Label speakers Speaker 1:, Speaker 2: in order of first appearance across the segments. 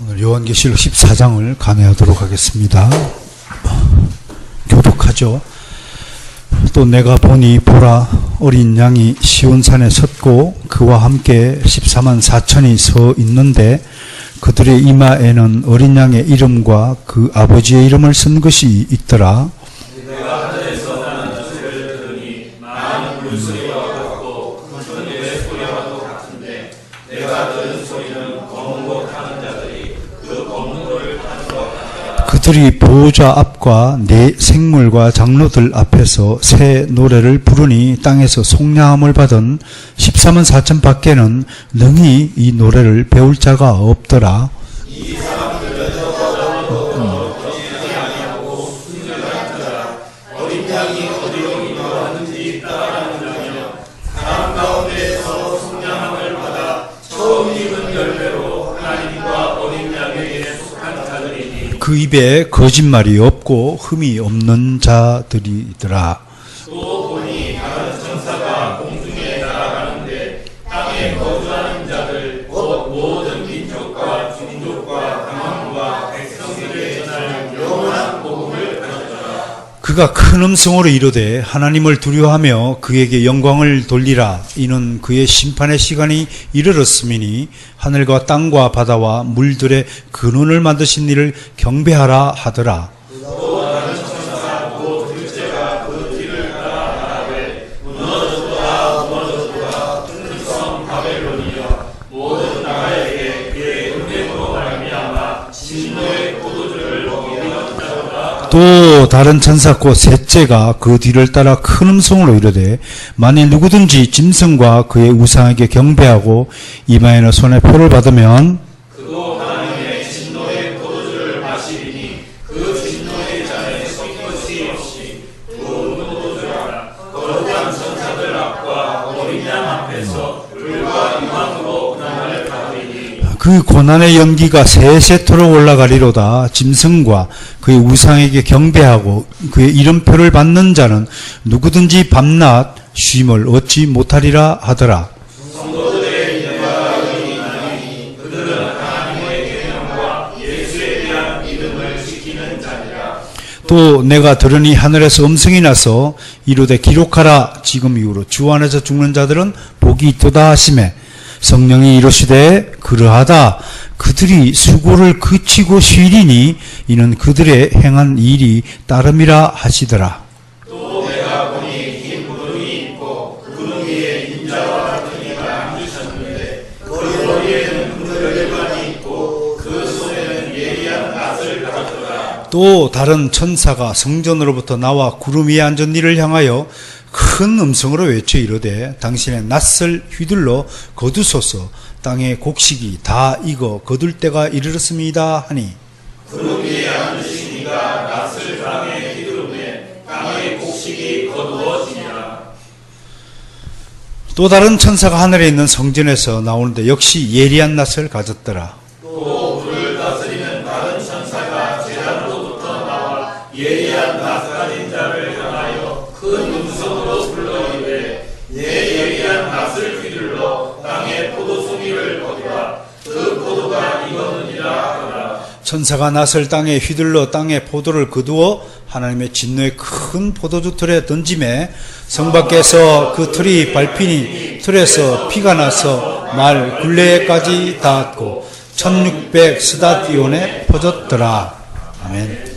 Speaker 1: 오늘 요한계시록 14장을 강해하도록 하겠습니다. 교독하죠. 또 내가 보니 보라 어린 양이 시온산에 섰고 그와 함께 14만 4천이 서 있는데 그들의 이마에는 어린 양의 이름과 그 아버지의 이름을 쓴 것이 있더라.
Speaker 2: 내가 하늘에서 나는 소리를 들으니 많은 물소리와 같고 큰 의 소리와도 같은데 내가 들은 소리는 검은 것 타는 자들이 그 검은 돌을 타는 것 같더라.
Speaker 1: 그들이 보호자 앞과 네 생물과 장로들 앞에서 새 노래를 부르니 땅에서 속량함을 받은 14만 4천 밖에는 능히 이 노래를 배울 자가 없더라.
Speaker 2: 이 사람들은 어디로 거치지 아니하고 순결한 자라. 어린 양이 어디로 이동하는지 따라가는 자며 사람 가운데에서 속량함을 받아 처음 입은 열매로 하나님과 어린 양에게 속한 자들이니
Speaker 1: 그 입에 거짓말이 없고 흠이 없는 자들이더라.
Speaker 2: 또 보니 다른 천사가 공중에 날아가는데 땅에 거주하는 자들 곧 모든 민족과 종족과 강함과 백성에게 전할 영원한 복음을 가졌더라.
Speaker 1: 그가 큰 음성으로 이르되 하나님을 두려워하며 그에게 영광을 돌리라. 이는 그의 심판의 시간이 이르렀음이니 하늘과 땅과 바다와 물들의 근원을 만드신 이를 경배하라 하더라.
Speaker 2: 또 다른 천사가 곧 둘째가 그 뒤를 따라 말하되 무너져도다 큰 성 바벨론이여 모든 나라에게 그의 은혜로 말미암아 진노의 포도주를 먹이는 자로다.
Speaker 1: 또 다른 천사 곧 셋째가 그 뒤를 따라 큰 음성으로 이르되 만일 누구든지 짐승과 그의 우상에게 경배하고 이마에는 손에 표를 받으면
Speaker 2: 그도 하나님의 진노의 포도주를 마시리니 그 진노의 잔에 섞인 것이 없이 부은 포도주라. 거룩한 천사들 앞과 어린 양 앞에서 불과 유황으로 고난을 받으리니
Speaker 1: 그 고난의 연기가 세세토록 올라가리로다. 짐승과 그의 우상에게 경배하고 그의 이름표를 받는 자는 누구든지 밤낮 쉼을 얻지 못하리라 하더라.
Speaker 2: 성도들의 인과를 인하니 그들은 하나님의 계명과 예수에 대한 믿음을 지키는 자니라.
Speaker 1: 또 내가 들으니 하늘에서 음성이 나서 이르되 기록하라. 지금 이후로 주 안에서 죽는 자들은 복이 있도다 하시매 성령이 이르시되 그러하다. 그들이 수고를 그치고 쉬리니 이는 그들의 행한 일이 따름이라 하시더라.
Speaker 2: 또 내가 보니 흰 구름이 있고 구름 위에 인자와 같은 이가 앉으셨는데 그 머리에는 금들레관이 있고 그 손에는 예리한 낫을 가졌더라.
Speaker 1: 또 다른 천사가 성전으로부터 나와 구름 위에 앉은 이를 향하여 큰 음성으로 외쳐 이르되 당신의 낫을 휘둘러 거두소서. 땅의 곡식이 다 익어 거둘 때가 이르렀습니다 하니
Speaker 2: 구름 위에 앉으신 이가 낫을 땅에 휘두르매 땅의 곡식이 거두어지니라.
Speaker 1: 또 다른 천사가 하늘에 있는 성전에서 나오는데 역시 예리한 낫을 가졌더라.
Speaker 2: 또 불을 다스리는 다른 천사가 제단으로부터 나와 예리한 낫 가진 자를 향하여 큰 음성으로 불러 이르되 내 예리한 낫을 휘둘러 땅의 포도송이를 거두라. 그 포도가 익었느니라 하더라.
Speaker 1: 천사가 낫을 땅에 휘둘러 땅에 포도를 거두어 하나님의 진노의 큰 포도주 틀에 던짐에 성 밖에서 그 틀이 밟히니 틀에서 피가 나서 말 굴레까지 닿았고 1600 스다디온에 퍼졌더라. 아멘.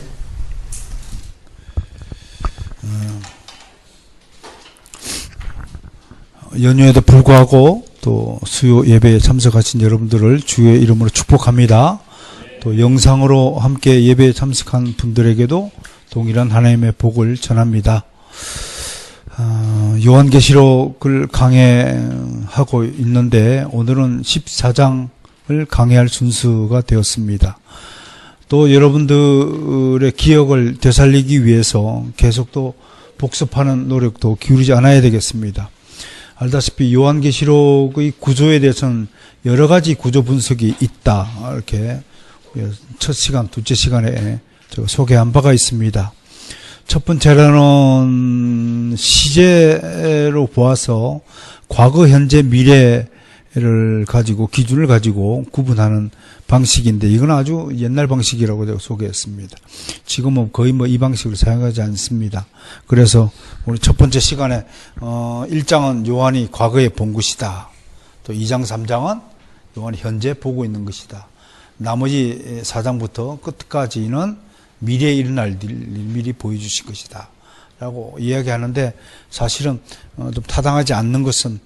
Speaker 1: 연휴에도 불구하고 또 수요 예배에 참석하신 여러분들을 주의 이름으로 축복합니다. 또 영상으로 함께 예배에 참석한 분들에게도 동일한 하나님의 복을 전합니다. 요한계시록을 강해하고 있는데 오늘은 14장을 강해할 순서가 되었습니다. 또 여러분들의 기억을 되살리기 위해서 계속 또 복습하는 노력도 기울이지 않아야 되겠습니다. 알다시피 요한계시록의 구조에 대해서는 여러 가지 구조 분석이 있다. 이렇게 첫 시간, 둘째 시간에 제가 소개한 바가 있습니다. 첫 번째로는 시제로 보아서 과거, 현재, 미래의 가지고 기준을 가지고 구분하는 방식인데 이건 아주 옛날 방식이라고 제가 소개했습니다. 지금은 거의 이 방식을 사용하지 않습니다. 그래서 우리 첫 번째 시간에 1장은 요한이 과거에 본 것이다. 또 2장 3장은 요한이 현재 보고 있는 것이다. 나머지 4장부터 끝까지는 미래에 일어날 일을 미리 보여주실 것이다 라고 이야기하는데, 사실은 좀 타당하지 않는 것은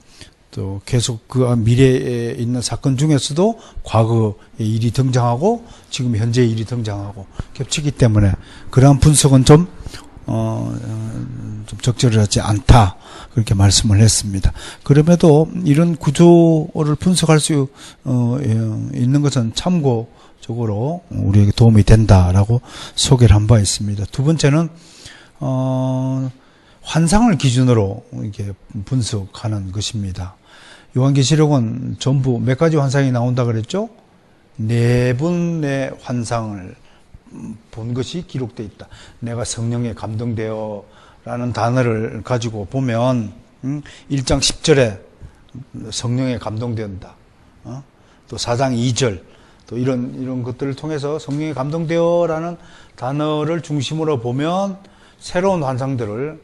Speaker 1: 또 계속 그 미래에 있는 사건 중에서도 과거의 일이 등장하고 지금 현재의 일이 등장하고 겹치기 때문에 그러한 분석은 좀 적절하지 않다, 그렇게 말씀을 했습니다. 그럼에도 이런 구조를 분석할 수 있는 것은 참고적으로 우리에게 도움이 된다라고 소개를 한 바 있습니다. 두 번째는 환상을 기준으로 이렇게 분석하는 것입니다. 요한계시록은 전부 몇 가지 환상이 나온다 그랬죠? 4분의 환상을 본 것이 기록되어 있다. 내가 성령에 감동되어 라는 단어를 가지고 보면 1장 10절에 성령에 감동된다. 또 4장 2절 또 이런 것들을 통해서 성령에 감동되어 라는 단어를 중심으로 보면 새로운 환상들을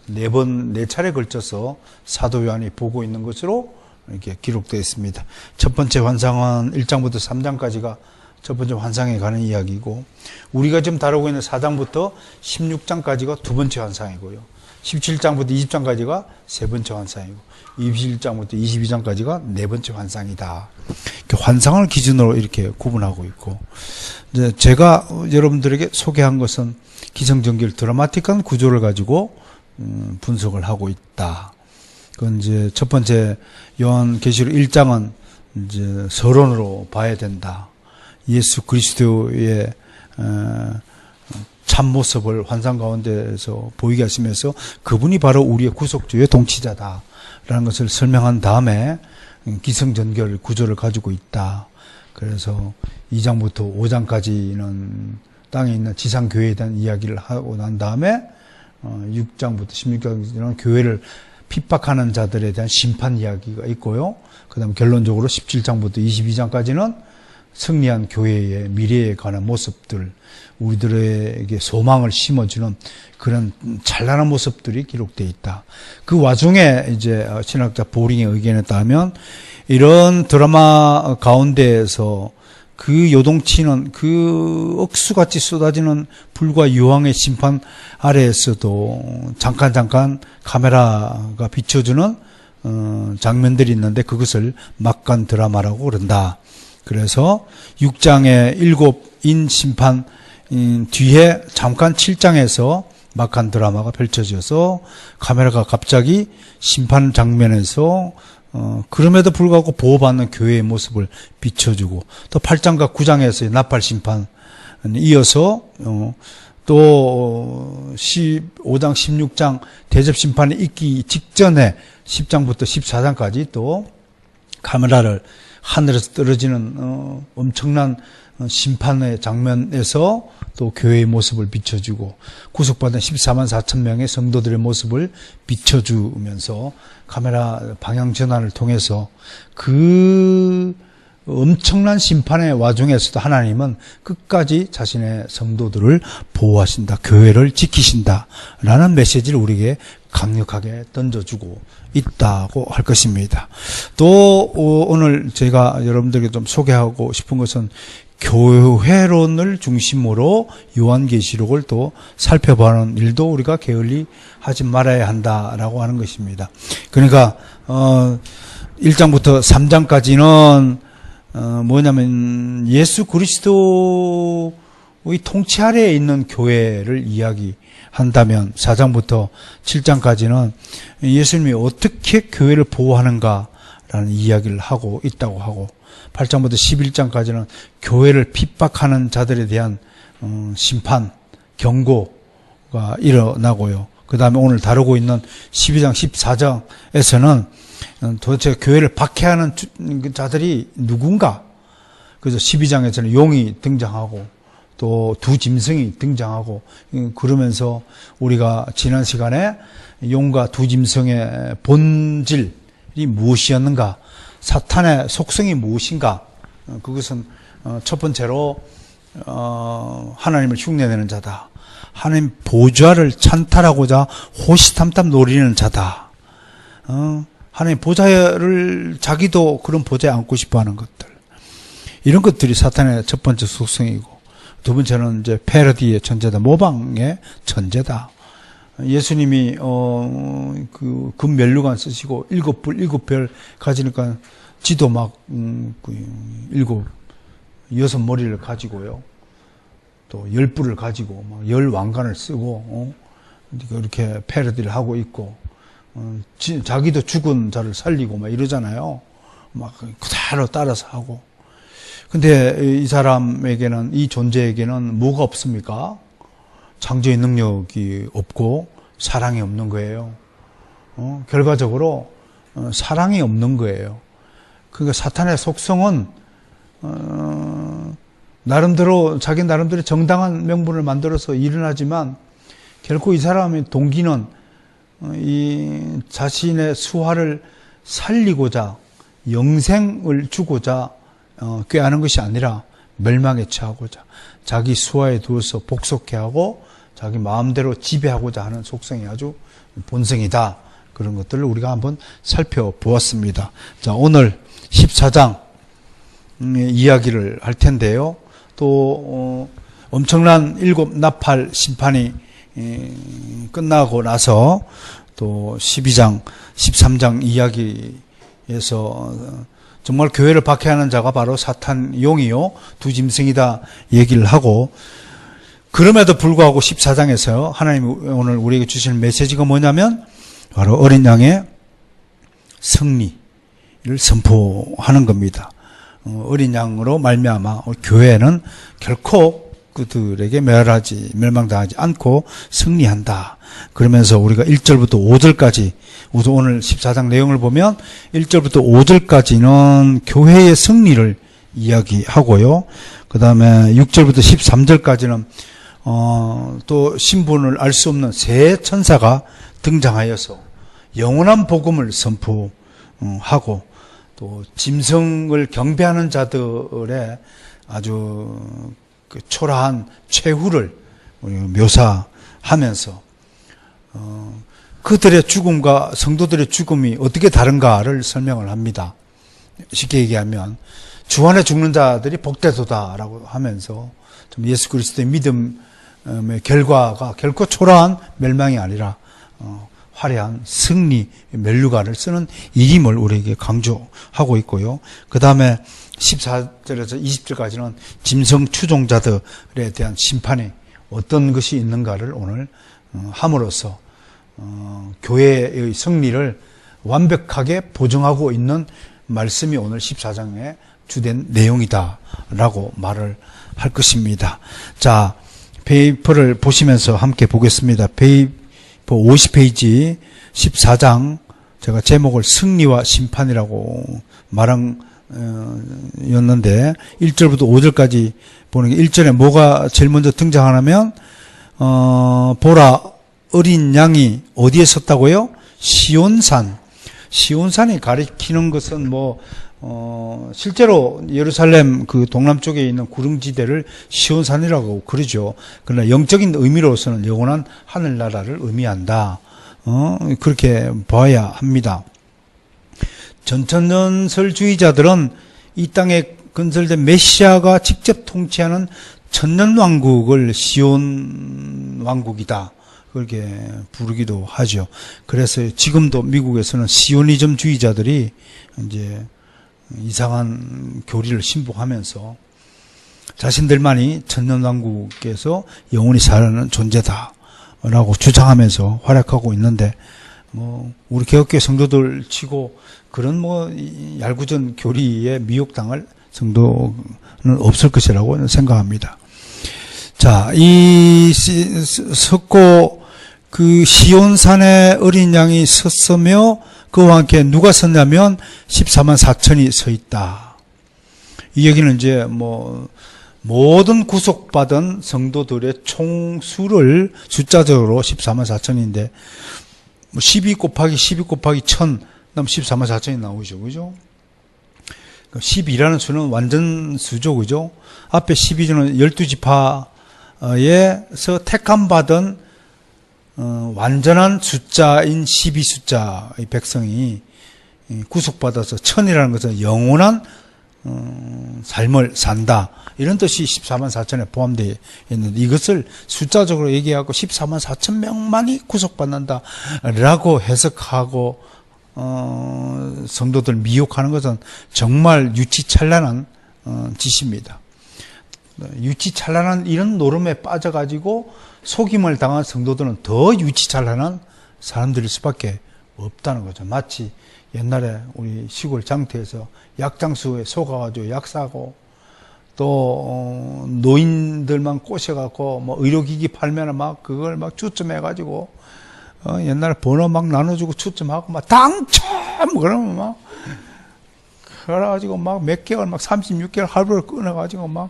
Speaker 1: 4차례 걸쳐서 사도 요한이 보고 있는 것으로 이렇게 기록되어 있습니다. 첫 번째 환상은 1장부터 3장까지가 첫 번째 환상에 관한 이야기고, 우리가 지금 다루고 있는 4장부터 16장까지가 두 번째 환상이고요. 17장부터 20장까지가 세 번째 환상이고, 21장부터 22장까지가 네 번째 환상이다. 환상을 기준으로 이렇게 구분하고 있고, 이제 제가 여러분들에게 소개한 것은 기성전결 드라마틱한 구조를 가지고 분석을 하고 있다. 그건 이제 첫 번째 요한계시록 1장은 이제 서론으로 봐야 된다. 예수 그리스도의 참 모습을 환상 가운데서 보이게 하시면서 그분이 바로 우리의 구속주의 동치자다라는 것을 설명한 다음에 기성전결 구조를 가지고 있다. 그래서 2장부터 5장까지는 땅에 있는 지상교회에 대한 이야기를 하고 난 다음에 6장부터 16장까지는 교회를 핍박하는 자들에 대한 심판 이야기가 있고요. 그 다음 결론적으로 17장부터 22장까지는 승리한 교회의 미래에 관한 모습들, 우리들에게 소망을 심어주는 그런 찬란한 모습들이 기록되어 있다. 그 와중에 이제 신학자 보링의 의견에 따르면 이런 드라마 가운데에서 그 요동치는 그 억수같이 쏟아지는 불과 유황의 심판 아래에서도 잠깐 카메라가 비춰주는 장면들이 있는데 그것을 막간 드라마라고 그런다. 그래서 6장의 7인 심판 뒤에 잠깐 7장에서 막간 드라마가 펼쳐져서 카메라가 갑자기 심판 장면에서 그럼에도 불구하고 보호받는 교회의 모습을 비춰주고, 또 8장과 9장에서의 나팔 심판 이어서 또 15장 16장 대접 심판이 있기 직전에 10장부터 14장까지 또 카메라를 하늘에서 떨어지는 엄청난 심판의 장면에서 또 교회의 모습을 비춰주고, 구속받은 14만 4천 명의 성도들의 모습을 비춰주면서 카메라 방향 전환을 통해서 그 엄청난 심판의 와중에서도 하나님은 끝까지 자신의 성도들을 보호하신다, 교회를 지키신다 라는 메시지를 우리에게 강력하게 던져주고 있다고 할 것입니다. 또 오늘 제가 여러분들에게 좀 소개하고 싶은 것은 교회론을 중심으로 요한계시록을 또 살펴보는 일도 우리가 게을리 하지 말아야 한다라고 하는 것입니다. 그러니까 1장부터 3장까지는 뭐냐면 예수 그리스도의 통치 아래에 있는 교회를 이야기한다면 4장부터 7장까지는 예수님이 어떻게 교회를 보호하는가라는 이야기를 하고 있다고 하고, 8장부터 11장까지는 교회를 핍박하는 자들에 대한 심판, 경고가 일어나고요. 그 다음에 오늘 다루고 있는 12장, 14장에서는 도대체 교회를 박해하는 자들이 누군가? 그래서 12장에서는 용이 등장하고 또 두 짐승이 등장하고, 그러면서 우리가 지난 시간에 용과 두 짐승의 본질이 무엇이었는가 사탄의 속성이 무엇인가? 그것은 첫 번째로 하나님을 흉내내는 자다. 하나님 보좌를 찬탈하고자 호시탐탐 노리는 자다. 하나님 보좌를 자기도 그런 보좌에 앉고 싶어하는 것들. 이런 것들이 사탄의 첫 번째 속성이고, 두 번째는 이제 패러디의 천재다. 모방의 천재다. 예수님이 그 금면류관 쓰시고 7뿔 7별 가지니까 지도 막 6머리를 가지고요. 또 10뿔을 가지고 막 10왕관을 쓰고 이렇게 패러디를 하고 있고, 자기도 죽은 자를 살리고 막 이러잖아요. 막 그대로 따라서 하고. 근데 이 사람에게는, 이 존재에게는 뭐가 없습니까? 창조의 능력이 없고 사랑이 없는 거예요. 결과적으로 사랑이 없는 거예요. 그러니까 사탄의 속성은 자기 나름대로 정당한 명분을 만들어서 일어나지만, 결코 이 사람의 동기는 이 자신의 수하를 살리고자, 영생을 주고자 꾀하는 것이 아니라 멸망에 처하고자, 자기 수하에 두어서 복속해 하고 자기 마음대로 지배하고자 하는 속성이 아주 본성이다. 그런 것들을 우리가 한번 살펴보았습니다. 자, 오늘 14장 이야기를 할 텐데요. 또 엄청난 7 나팔 심판이 끝나고 나서 또 12장, 13장 이야기에서 정말 교회를 박해하는 자가 바로 사탄 용이요 두 짐승이다 얘기를 하고, 그럼에도 불구하고 14장에서 하나님이 오늘 우리에게 주시는 메시지가 뭐냐면 바로 어린 양의 승리를 선포하는 겁니다. 어린 양으로 말미암아 교회는 결코 그들에게 멸망당하지 않고 승리한다. 그러면서 우리가 1절부터 5절까지, 우선 오늘 14장 내용을 보면 1절부터 5절까지는 교회의 승리를 이야기하고요. 그 다음에 6절부터 13절까지는 또 신분을 알 수 없는 새 천사가 등장하여서 영원한 복음을 선포하고, 또 짐승을 경배하는 자들의 아주 그 초라한 최후를 묘사하면서 그들의 죽음과 성도들의 죽음이 어떻게 다른가를 설명을 합니다. 쉽게 얘기하면 주 안에 죽는 자들이 복되도다라고 하면서 좀 예수 그리스도의 믿음의 결과가 결코 초라한 멸망이 아니라 화려한 승리 면류관을 쓰는 이임을 우리에게 강조하고 있고요. 그 다음에 14절에서 20절까지는 짐승 추종자들에 대한 심판이 어떤 것이 있는가를 오늘 함으로써 교회의 승리를 완벽하게 보증하고 있는 말씀이 오늘 14장의 주된 내용이다라고 말을 할 것입니다. 자, 페이퍼를 보시면서 함께 보겠습니다. 페이퍼 50페이지 14장, 제가 제목을 승리와 심판이라고 였는데 1절부터 5절까지 보는 게, 1절에 뭐가 제일 먼저 등장하냐면 보라, 어린 양이 어디에 섰다고요? 시온산. 시온산이 가리키는 것은 실제로 예루살렘 그 동남쪽에 있는 구릉지대를 시온산이라고 그러죠. 그러나 영적인 의미로서는 영원한 하늘나라를 의미한다. 그렇게 봐야 합니다. 전천년설주의자들은 이 땅에 건설된 메시아가 직접 통치하는 천년왕국을 시온 왕국이다, 그렇게 부르기도 하죠. 그래서 지금도 미국에서는 시오니즘주의자들이 이제 이상한 교리를 신봉하면서 자신들만이 천년왕국에서 영원히 살아가는 존재다라고 주장하면서 활약하고 있는데, 우리 개혁교회 성도들 치고 그런 얄궂은 교리에 미혹당할 성도는 없을 것이라고 생각합니다. 자, 이 섰고 그 시온산에 어린 양이 섰으며 그와 함께 누가 섰냐면 14만 4천이 서 있다. 이 얘기는 이제 모든 구속받은 성도들의 총수를 숫자적으로 14만 4천인데 12 곱하기 12 곱하기 1000 그럼 14만 4천이 나오죠. 그죠? 12라는 수는 완전 수죠, 그죠? 앞에 12조는 12지파에서 택함받은 완전한 숫자인 12숫자의 백성이 구속받아서 천이라는 것은 영원한 삶을 산다. 이런 뜻이 14만 4천에 포함되어 있는데 이것을 숫자적으로 얘기하고 14만 4천 명만이 구속받는다 라고 해석하고 성도들 미혹하는 것은 정말 유치찬란한 짓입니다. 유치찬란한 이런 노름에 빠져가지고 속임을 당한 성도들은 더 유치찬란한 사람들일 수밖에 없다는 거죠. 마치 옛날에 우리 시골 장터에서 약장수에 속아가지고 약 사고 또 노인들만 꼬셔갖고 뭐 의료기기 팔면은 막 그걸 막 추첨해가지고 옛날에 번호 막 나눠주고 추첨하고 막 당첨 그러면 막 그래가지고 막 몇 개월 막 36개월 하루를 끊어가지고 막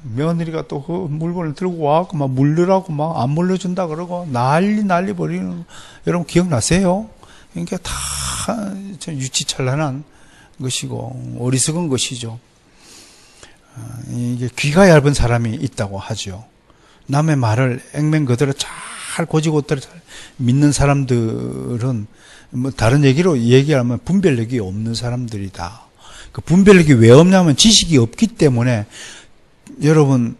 Speaker 1: 며느리가 또 그 물건을 들고 와갖고 막 물르라고 막 안 물려준다 그러고 난리 버리는 여러분 기억나세요? 그러니까 다 유치찬란한 것이고 어리석은 것이죠. 이게 귀가 얇은 사람이 있다고 하죠. 남의 말을 액면그대로 잘 고지고대로 잘 믿는 사람들은 뭐 다른 얘기로 얘기하면 분별력이 없는 사람들이다. 그 분별력이 왜 없냐면 지식이 없기 때문에. 여러분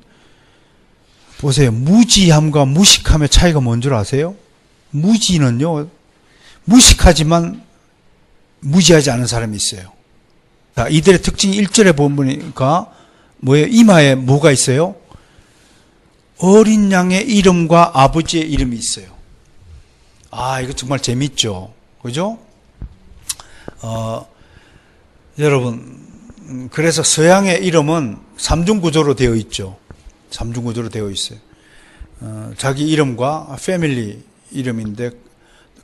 Speaker 1: 보세요. 무지함과 무식함의 차이가 뭔 줄 아세요? 무지는요, 무식하지만 무지하지 않은 사람이 있어요. 자, 이들의 특징이 1절에 보니까 뭐예요? 이마에 뭐가 있어요? 어린 양의 이름과 아버지의 이름이 있어요. 아, 이거 정말 재밌죠? 그죠? 여러분, 그래서 서양의 이름은 삼중구조로 되어 있죠. 삼중구조로 되어 있어요. 자기 이름과 패밀리 이름인데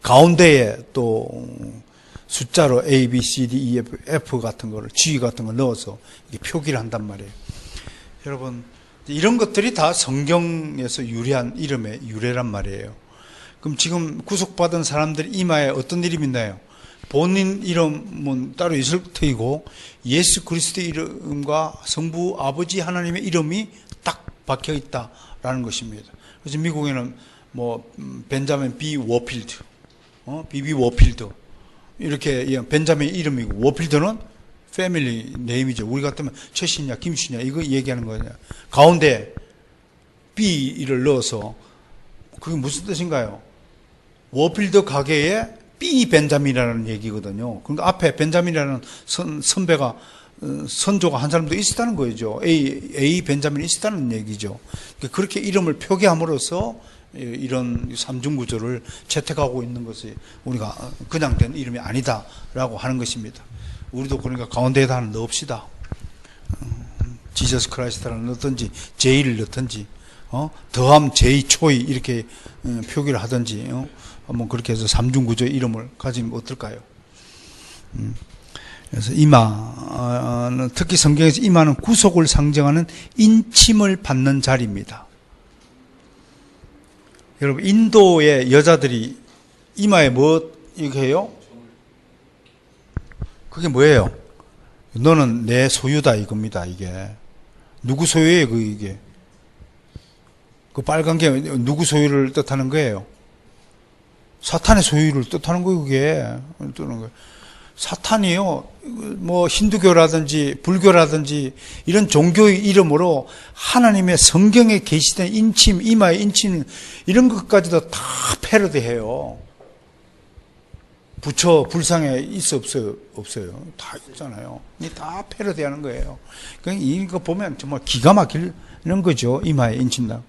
Speaker 1: 가운데에 또 숫자로 A, B, C, D, E, F 같은 거를 G 같은 걸 넣어서 이렇게 표기를 한단 말이에요. 여러분 이런 것들이 다 성경에서 유래한 이름의 유래란 말이에요. 그럼 지금 구속받은 사람들 이마에 어떤 이름이 있나요? 본인 이름은 따로 있을 테이고 예수 그리스도의 이름과 성부 아버지 하나님의 이름이 딱 박혀 있다라는 것입니다. 그래서 미국에는 뭐 벤자민 B 워필드, BB 워필드 이렇게 벤자민 이름이고 워필드는 패밀리 네임이죠. 우리 같으면 최신이냐 김씨냐 이거 얘기하는 거냐. 가운데 B를 넣어서 그게 무슨 뜻인가요? 워필드 가게에 B 벤자민이라는 얘기거든요. 그러니까 앞에 벤자민이라는 선배가 선조가 한 사람도 있었다는 거죠. A 벤자민이 있었다는 얘기죠. 그렇게 이름을 표기함으로써 이런 삼중구조를 채택하고 있는 것이 우리가 그냥 된 이름이 아니다라고 하는 것입니다. 우리도 그러니까 가운데에다 하나 넣읍시다. 지저스 크라이스트를 넣든지 J를 넣든지 더함 J 초이 이렇게 표기를 하든지 한번 그렇게 해서 삼중구조의 이름을 가지면 어떨까요? 그래서 이마는 특히 성경에서 이마는 구속을 상징하는 인침을 받는 자리입니다. 여러분 인도의 여자들이 이마에 뭐 이렇게 해요? 그게 뭐예요? 너는 내 소유다 이겁니다. 이게 누구 소유예요? 이게 그 빨간 게 누구 소유를 뜻하는 거예요? 사탄의 소유를 뜻하는 거예요. 그게 뜻하는 거예요. 사탄이요, 뭐 힌두교라든지 불교라든지 이런 종교의 이름으로 하나님의 성경에 계시된 인침, 이마의 인침 이런 것까지도 다 패러디해요. 부처 불상에 있어 없어요? 없어요. 다 있잖아요. 다 패러디하는 거예요. 그러니까 이거 보면 정말 기가 막히는 거죠. 이마에 인친다.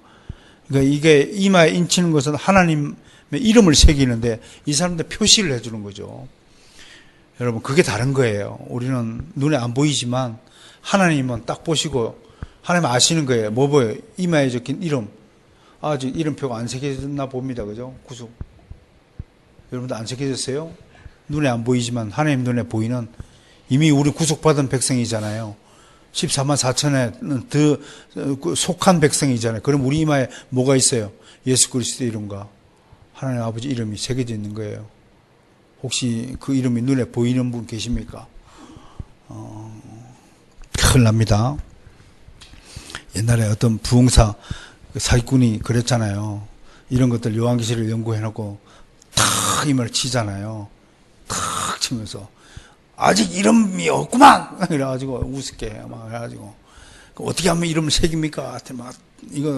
Speaker 1: 그러니까 이게 이마에 인치는 것은 하나님의 이름을 새기는데 이 사람들 표시를 해주는 거죠. 여러분 그게 다른 거예요. 우리는 눈에 안 보이지만 하나님은 딱 보시고 하나님 아시는 거예요. 뭐 보여요? 이마에 적힌 이름. 아직 이름표가 안 새겨졌나 봅니다. 그죠? 구속. 여러분들 안 새겨졌어요? 눈에 안 보이지만 하나님 눈에 보이는 이미 우리 구속받은 백성이잖아요. 14만 4천에는 더 속한 백성이잖아요. 그럼 우리 이마에 뭐가 있어요? 예수 그리스도 이름과 하나님 아버지 이름이 새겨져 있는 거예요. 혹시 그 이름이 눈에 보이는 분 계십니까? 큰일 납니다. 옛날에 어떤 부흥사 사기꾼이 그랬잖아요. 이런 것들 요한계시를 연구해놓고 탁 이말 치잖아요. 탁 치면서 아직 이름이 없구만! 그래가지고 우습게 막 해가지고 어떻게 하면 이름을 새깁니까? 한테 막 이거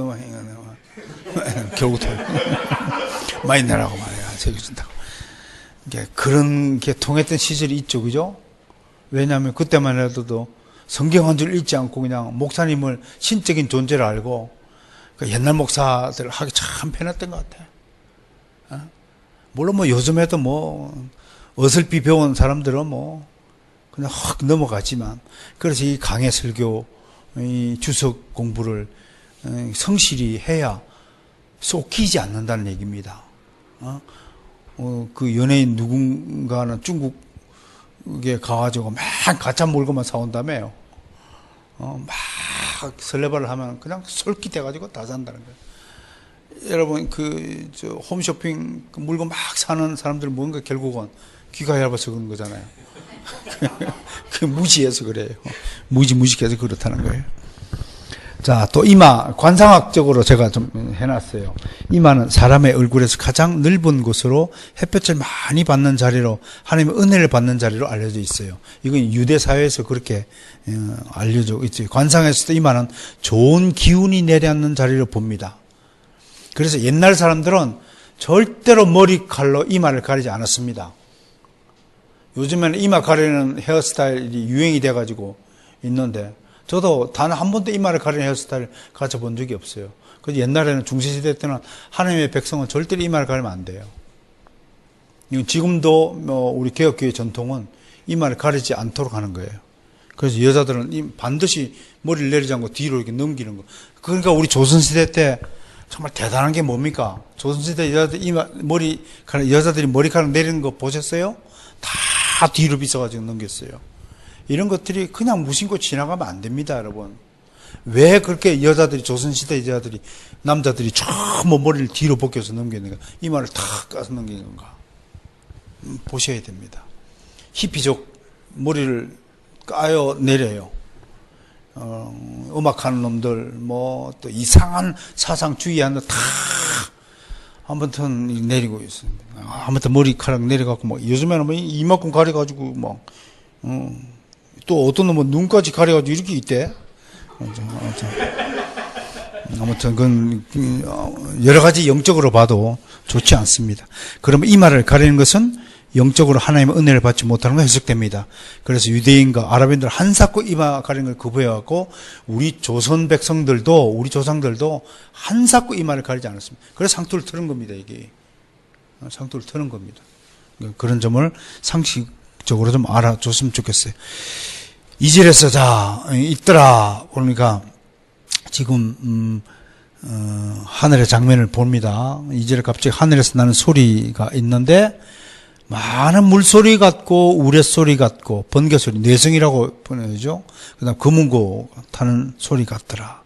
Speaker 1: 결국 많이 내라고 말이야. 새겨준다고. 그런 게 통했던 시절이 있죠. 그죠? 왜냐하면 그때만 해도 성경 한 줄 읽지 않고 그냥 목사님을 신적인 존재를 알고 옛날 목사들을 하기 참 편했던 것 같아. 물론 뭐 요즘에도 뭐 어설피 배운 사람들은 뭐 그냥 확 넘어가지만, 그래서 이 강해 설교, 이 주석 공부를 성실히 해야 쏙히지 않는다는 얘기입니다. 그 연예인 누군가는 중국에 가가지고 막 가짜 물건만 사온다며요. 막 설레발을 하면 그냥 솔깃해가지고 다 산다는 거예요. 여러분, 홈쇼핑 물건 막 사는 사람들 뭔가 결국은 귀가 얇아서 그런 거잖아요. 그 무지해서 그래요. 무식해서 그렇다는 거예요. 자, 또 이마, 관상학적으로 제가 좀 해놨어요. 이마는 사람의 얼굴에서 가장 넓은 곳으로 햇볕을 많이 받는 자리로, 하나님의 은혜를 받는 자리로 알려져 있어요. 이건 유대 사회에서 그렇게 알려져 있죠. 관상에서도 이마는 좋은 기운이 내려앉는 자리로 봅니다. 그래서 옛날 사람들은 절대로 머리칼로 이마를 가리지 않았습니다. 요즘에는 이마 가리는 헤어스타일이 유행이 돼가지고 있는데, 저도 단 한 번도 이마를 가리는 헤어스타일 가져본 적이 없어요. 그래서 옛날에는 중세시대 때는 하나님의 백성은 절대로 이마를 가리면 안 돼요. 지금도 우리 개혁교회 전통은 이마를 가리지 않도록 하는 거예요. 그래서 여자들은 반드시 머리를 내리지 않고 뒤로 이렇게 넘기는 거. 그러니까 우리 조선시대 때 정말 대단한 게 뭡니까? 조선시대 여자들이 머리카락 내리는 거 보셨어요? 다 뒤로 빗어가지고 넘겼어요. 이런 것들이 그냥 무심코 지나가면 안 됩니다, 여러분. 왜 그렇게 조선시대 여자들이, 남자들이 전부 머리를 뒤로 벗겨서 넘기는가? 이마를 탁 까서 넘기는 건가? 보셔야 됩니다. 히피족 머리를 까요 내려요. 음악하는 놈들, 또 이상한 사상주의하는 다 아무튼 내리고 있습니다. 아무튼 머리카락 내려갖고 요즘에는 이만큼 가려가지고 또 어떤 놈은 눈까지 가려가지고 이렇게 있대. 아무튼 그건 여러 가지 영적으로 봐도 좋지 않습니다. 그러면 이마를 가리는 것은 영적으로 하나님의 은혜를 받지 못하는 거 해석됩니다. 그래서 유대인과 아랍인들 한사코 이마 가리는 걸 거부해왔고, 우리 조선 백성들도, 우리 조상들도 한사코 이마를 가리지 않았습니다. 그래서 상투를 트는 겁니다, 이게. 상투를 트는 겁니다. 그런 점을 상식적으로 좀 알아줬으면 좋겠어요. 2절에서 있더라 보니까 지금 하늘의 장면을 봅니다. 2절에 갑자기 하늘에서 나는 소리가 있는데, 많은 물소리 같고 우레소리 같고 번개소리, 뇌성이라고 보내죠. 그다음 금은고 타는 소리 같더라.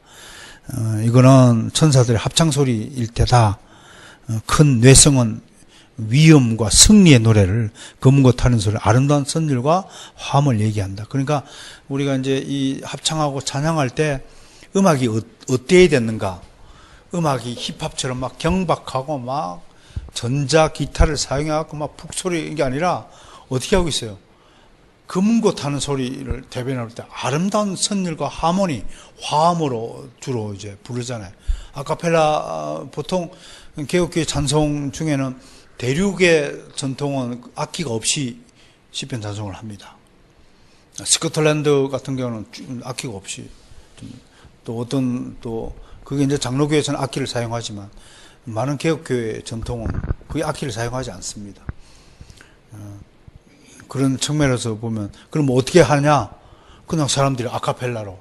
Speaker 1: 이거는 천사들의 합창소리일 때다. 큰 뇌성은 위엄과 승리의 노래를, 금은고 타는 소리, 아름다운 선율과 화음을 얘기한다. 그러니까 우리가 이제 이 합창하고 찬양할 때 음악이 어때야 됐는가? 음악이 힙합처럼 막 경박하고 막 전자 기타를 사용해갖고 막 북소리인 게 아니라 어떻게 하고 있어요? 금은고 타는 소리를 대변할 때 아름다운 선율과 하모니, 화음으로 주로 이제 부르잖아요. 아카펠라, 보통 개혁교회 찬송 중에는 대륙의 전통은 악기가 없이 시편 찬송을 합니다. 스코틀랜드 같은 경우는 악기가 없이, 그게 이제 장로교회에서는 악기를 사용하지만, 많은 개혁교회 전통은 거의 악기를 사용하지 않습니다. 그런 측면에서 보면, 그럼 어떻게 하냐? 그냥 사람들이 아카펠라로,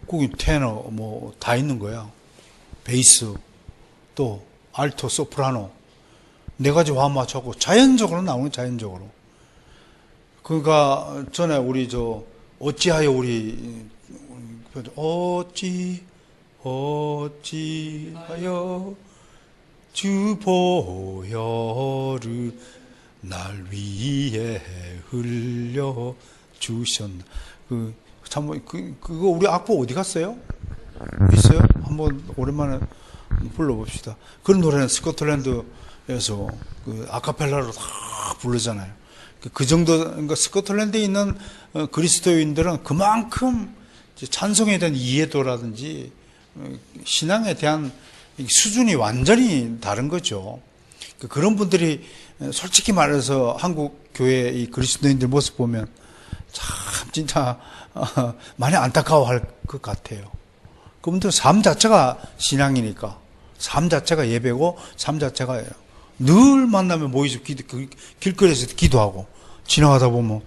Speaker 1: 거기 테너 다 있는 거야. 베이스, 또 알토, 소프라노, 4가지 화음 맞춰갖고 자연적으로 나오는, 자연적으로. 그러니까 전에 우리 어찌하여 어찌하여 주 보혈을 날 위해 흘려 주셨나. 참, 그거 우리 악보 어디 갔어요? 있어요? 한번 오랜만에 불러봅시다. 그런 노래는 스코틀랜드에서 그 아카펠라로 다 부르잖아요. 그 정도, 그러니까 스코틀랜드에 있는 그리스도인들은 그만큼 찬송에 대한 이해도라든지 신앙에 대한 수준이 완전히 다른 거죠. 그런 분들이 솔직히 말해서 한국 교회 이 그리스도인들 모습 보면 참 진짜 많이 안타까워할 것 같아요. 그분들 삶 자체가 신앙이니까, 삶 자체가 예배고, 삶 자체가 늘 만나면 모이서 길거리에서 기도하고, 지나가다 보면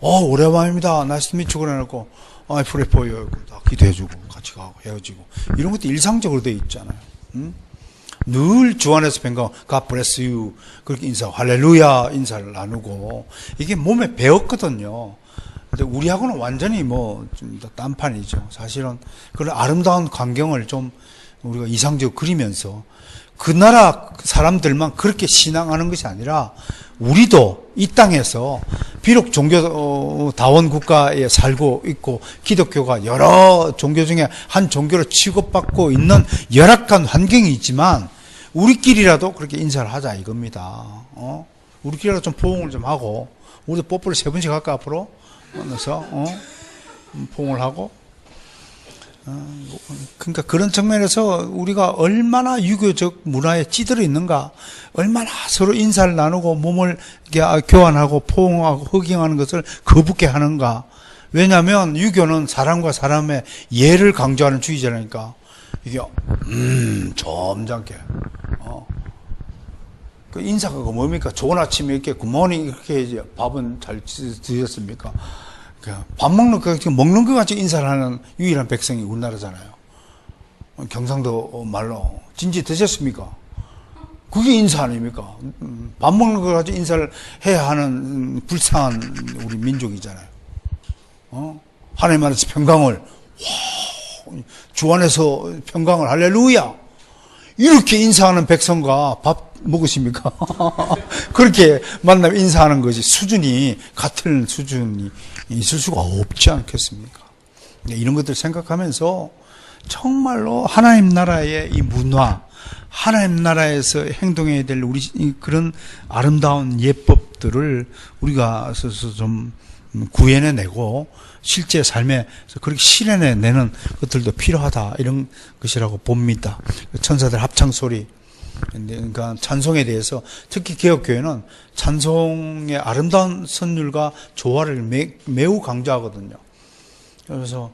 Speaker 1: 오랜만입니다. 나이스 미츠 그래놓고 I pray for you 다 기도해주고 같이 가고 헤어지고 이런 것도 일상적으로 돼 있잖아요. 늘 주 안에서 평강 God bless you 그렇게 인사 할렐루야 인사를 나누고 이게 몸에 배었거든요. 근데 우리하고는 완전히 좀 딴판이죠. 사실은 그런 아름다운 광경을 좀 우리가 이상적으로 그리면서 그 나라 사람들만 그렇게 신앙하는 것이 아니라 우리도 이 땅에서 비록 종교다원 국가에 살고 있고 기독교가 여러 종교 중에 한 종교로 취급받고 있는 열악한 환경이 있지만 우리끼리라도 그렇게 인사를 하자 이겁니다. 우리끼리라도 좀 포옹을 좀 하고 우리도 뽀뽀를 3번씩 할까 앞으로 만나서 포옹을 하고 그러니까 그런 측면에서 우리가 얼마나 유교적 문화에 찌들어 있는가, 얼마나 서로 인사를 나누고 몸을 교환하고 포옹하고 허깅하는 것을 거북게 하는가. 왜냐하면 유교는 사람과 사람의 예를 강조하는 주의자니까 이게 점잖게 그 인사가 뭡니까? 좋은 아침에 이렇게 굿모닝 이렇게 이제 밥은 잘 드셨습니까? 밥 먹는 것 같이 인사를 하는 유일한 백성이 우리나라잖아요. 경상도 말로 진지 드셨습니까? 그게 인사 아닙니까? 밥 먹는 것 같이 인사를 해야 하는 불쌍한 우리 민족이잖아요. 하나님 안에서 평강을 주 안에서 평강을 할렐루야 이렇게 인사하는 백성과 밥 먹으십니까? 그렇게 만나면 인사하는 것이 수준이 같은 수준이 있을 수가 없지 않겠습니까? 이런 것들 생각하면서 정말로 하나님 나라의 이 문화, 하나님 나라에서 행동해야 될 우리 그런 아름다운 예법들을 우리가 스스로 좀 구현해내고 실제 삶에서 그렇게 실현해내는 것들도 필요하다 이런 것이라고 봅니다. 천사들 합창소리 그러니까 찬송에 대해서 특히 개혁교회는 찬송의 아름다운 선율과 조화를 매우 강조하거든요. 그래서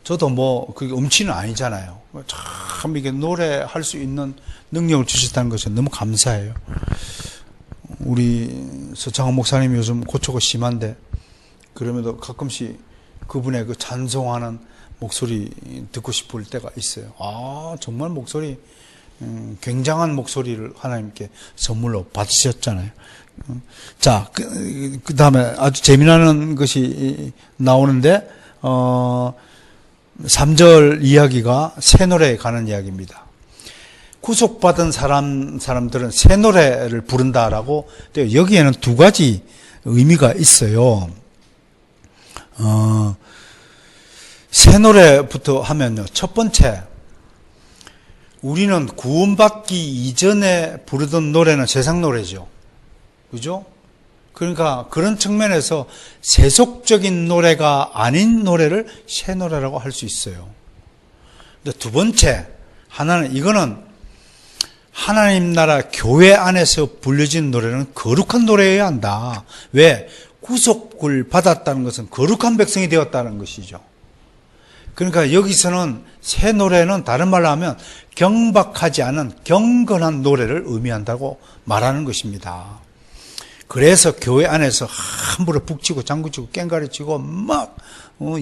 Speaker 1: 저도 그게 음치는 아니잖아요. 참 이게 노래할 수 있는 능력을 주셨다는 것이 너무 감사해요. 우리 서창원 목사님이 요즘 고초가 심한데 그럼에도 가끔씩 그분의 그 찬송하는 목소리 듣고 싶을 때가 있어요. 정말 목소리 굉장한 목소리를 하나님께 선물로 받으셨잖아요. 자, 그 다음에 아주 재미나는 것이 나오는데 3절 이야기가 새 노래에 관한 이야기입니다. 구속받은 사람들은 새 노래를 부른다라고 여기에는 두 가지 의미가 있어요. 새 노래부터 하면요. 첫 번째, 우리는 구원받기 이전에 부르던 노래는 세상 노래죠. 그죠? 그러니까 그런 측면에서 세속적인 노래가 아닌 노래를 새 노래라고 할 수 있어요. 근데 두 번째, 이거는 하나님 나라 교회 안에서 불려진 노래는 거룩한 노래여야 한다. 왜? 구속을 받았다는 것은 거룩한 백성이 되었다는 것이죠. 그러니까 여기서는 새 노래는 다른 말로 하면 경박하지 않은 경건한 노래를 의미한다고 말하는 것입니다. 그래서 교회 안에서 함부로 북치고 장구치고 깽가리치고 막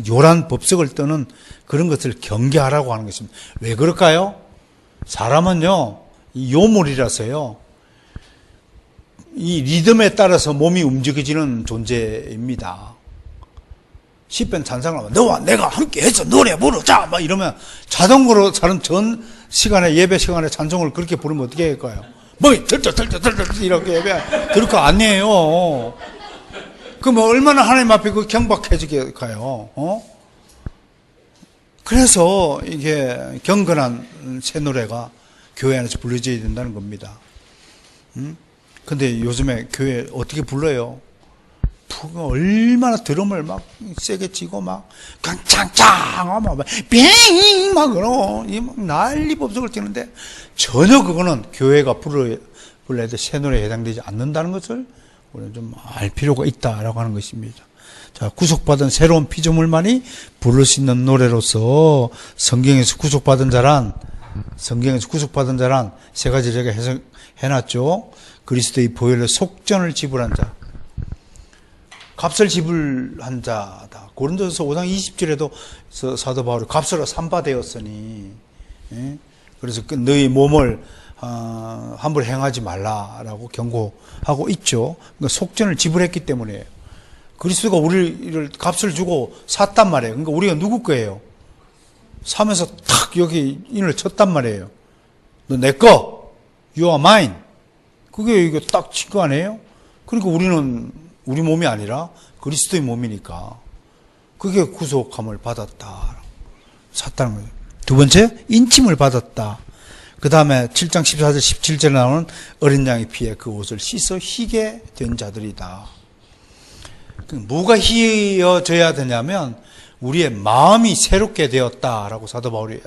Speaker 1: 요란 법석을 떠는 그런 것들을 경계하라고 하는 것입니다. 왜 그럴까요? 사람은요 요물이라서요 이 리듬에 따라서 몸이 움직여지는 존재입니다. 시편 찬송을 하면 너와 내가 함께해서 노래 부르자 막 이러면 자동으로 사람 전 시간에 예배 시간에 찬송을 그렇게 부르면 어떻게 할까요? 뭐 들떠 이렇게 예배 들을 거 아니에요. 그러면 얼마나 하나님 앞에 그 경박해지게 가요. 그래서 이게 경건한 새 노래가 교회 안에서 불러져야 된다는 겁니다. 근데 요즘에 교회 어떻게 불러요? 얼마나 드럼을 막 세게 치고 막 깡짱짱 막 빙 막 그러고 막 난리 법석을 치는데 전혀 그거는 교회가 불러야 될 새 노래에 해당되지 않는다는 것을 우리는 좀 알 필요가 있다라고 하는 것입니다. 자, 구속받은 새로운 피조물만이 부를 수 있는 노래로서 성경에서 구속받은 자란 세 가지 제가 해놨죠. 그리스도의 보혈로 속전을 지불한 자, 값을 지불한 자다. 고린도서 5장 20절에도 사도 바울이 값으로 산바되었으니, 그래서 너희 몸을 함부로 행하지 말라라고 경고하고 있죠. 그러니까 속전을 지불했기 때문이에요. 그리스도가 우리를 값을 주고 샀단 말이에요. 그러니까 우리가 누구 거예요? 사면서 탁 여기 인을 쳤단 말이에요. 너 내 거, you are mine. 그게 이거 딱 친 거 아니에요? 그러니까 우리는 우리 몸이 아니라 그리스도의 몸이니까 그게 구속함을 받았다. 샀다는 거예요. 두 번째, 인침을 받았다. 그 다음에 7장 14절 17절에 나오는 어린 양의 피에 그 옷을 씻어 희게 된 자들이다. 뭐가 희어져야 되냐면 우리의 마음이 새롭게 되었다라고 사도 바울이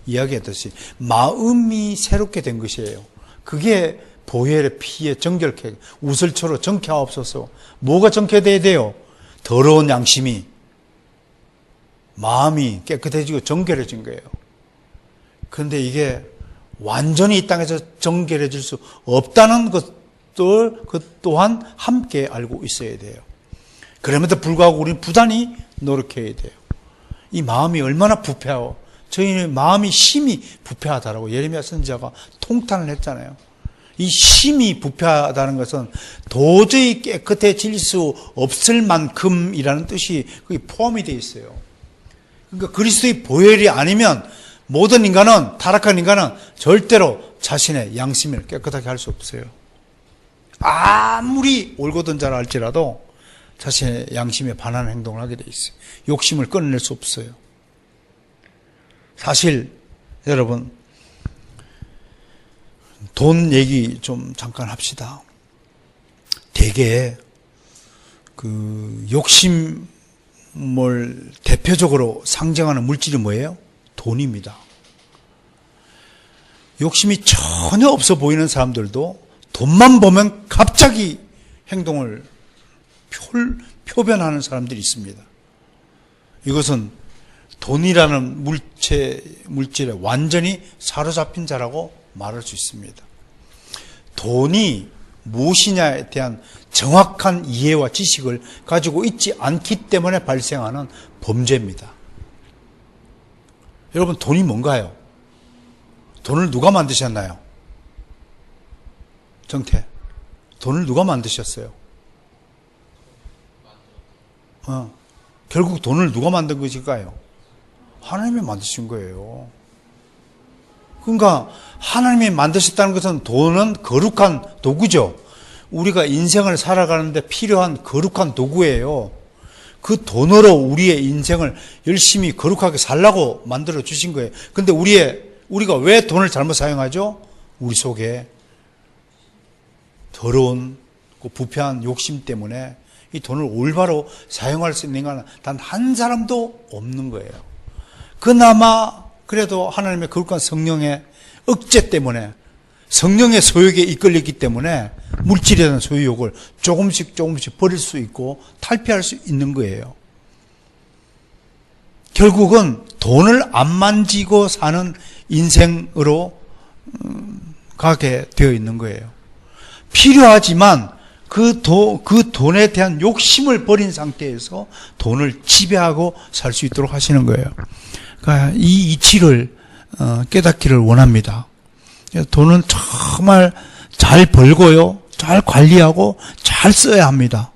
Speaker 1: 이야기했듯이 마음이 새롭게 된 것이에요. 그게 보혈의 피에 정결케 우슬초로 정케하옵소서. 뭐가 정케돼야 돼요? 더러운 양심이 마음이 깨끗해지고 정결해진 거예요. 그런데 이게 완전히 이 땅에서 정결해질 수 없다는 것들 그 또한 함께 알고 있어야 돼요. 그럼에도 불구하고 우리는 부단히 노력해야 돼요. 이 마음이 얼마나 부패하고 저희는 마음이 심히 부패하다라고 예레미야 선지자가 통탄을 했잖아요. 이 심히 부패하다는 것은 도저히 깨끗해질 수 없을 만큼이라는 뜻이 거기 포함이 되어 있어요. 그러니까 그리스도의 보혈이 아니면 모든 인간은, 타락한 인간은 절대로 자신의 양심을 깨끗하게 할 수 없어요. 아무리 올곧은 자라 할지라도 자신의 양심에 반하는 행동을 하게 돼 있어요. 욕심을 끊어낼 수 없어요. 사실 여러분 돈 얘기 좀 잠깐 합시다. 대개 그 욕심을 대표적으로 상징하는 물질이 뭐예요? 돈입니다. 욕심이 전혀 없어 보이는 사람들도 돈만 보면 갑자기 행동을 표변하는 사람들이 있습니다. 이것은 돈이라는 물질에 완전히 사로잡힌 자라고 말할 수 있습니다. 돈이 무엇이냐에 대한 정확한 이해와 지식을 가지고 있지 않기 때문에 발생하는 범죄입니다. 여러분, 돈이 뭔가요? 돈을 누가 만드셨나요? 정태, 돈을 누가 만드셨어요? 결국 돈을 누가 만든 것일까요? 하나님이 만드신 거예요. 그러니까 하나님이 만드셨다는 것은 돈은 거룩한 도구죠. 우리가 인생을 살아가는데 필요한 거룩한 도구예요. 그 돈으로 우리의 인생을 열심히 거룩하게 살라고 만들어 주신 거예요. 근데 우리가 왜 돈을 잘못 사용하죠? 우리 속에 더러운 부패한 욕심 때문에 이 돈을 올바로 사용할 수 있는 인간은 단 한 사람도 없는 거예요. 그나마 그래도 하나님의 거룩한 성령의 억제 때문에, 성령의 소욕에 이끌리기 때문에 물질에 대한 소유욕을 조금씩 버릴 수 있고 탈피할 수 있는 거예요. 결국은 돈을 안 만지고 사는 인생으로 가게 되어 있는 거예요. 필요하지만 그 돈에 대한 욕심을 버린 상태에서 돈을 지배하고 살 수 있도록 하시는 거예요. 그러니까 이 이치를 깨닫기를 원합니다. 돈은 정말 잘 벌고요, 잘 관리하고 잘 써야 합니다.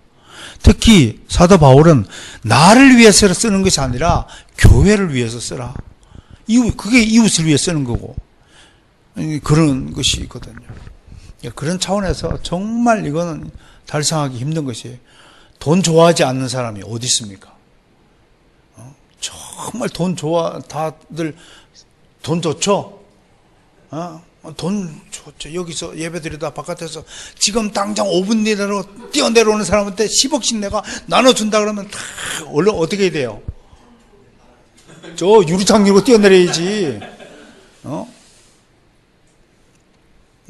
Speaker 1: 특히 사도 바울은 나를 위해서 쓰는 것이 아니라 교회를 위해서 쓰라. 그게 이웃을 위해 쓰는 거고 그런 것이 있거든요. 그런 차원에서 정말 이거는 달성하기 힘든 것이에요. 돈 좋아하지 않는 사람이 어디 있습니까? 정말 다들 돈 좋죠? 돈 좋죠. 여기서 예배드리다 바깥에서 지금 당장 5분 내로 뛰어내려오는 사람한테 10억씩 내가 나눠준다 그러면 다 얼른 어떻게 해야 돼요? 저 유리창 열고 뛰어내려야지.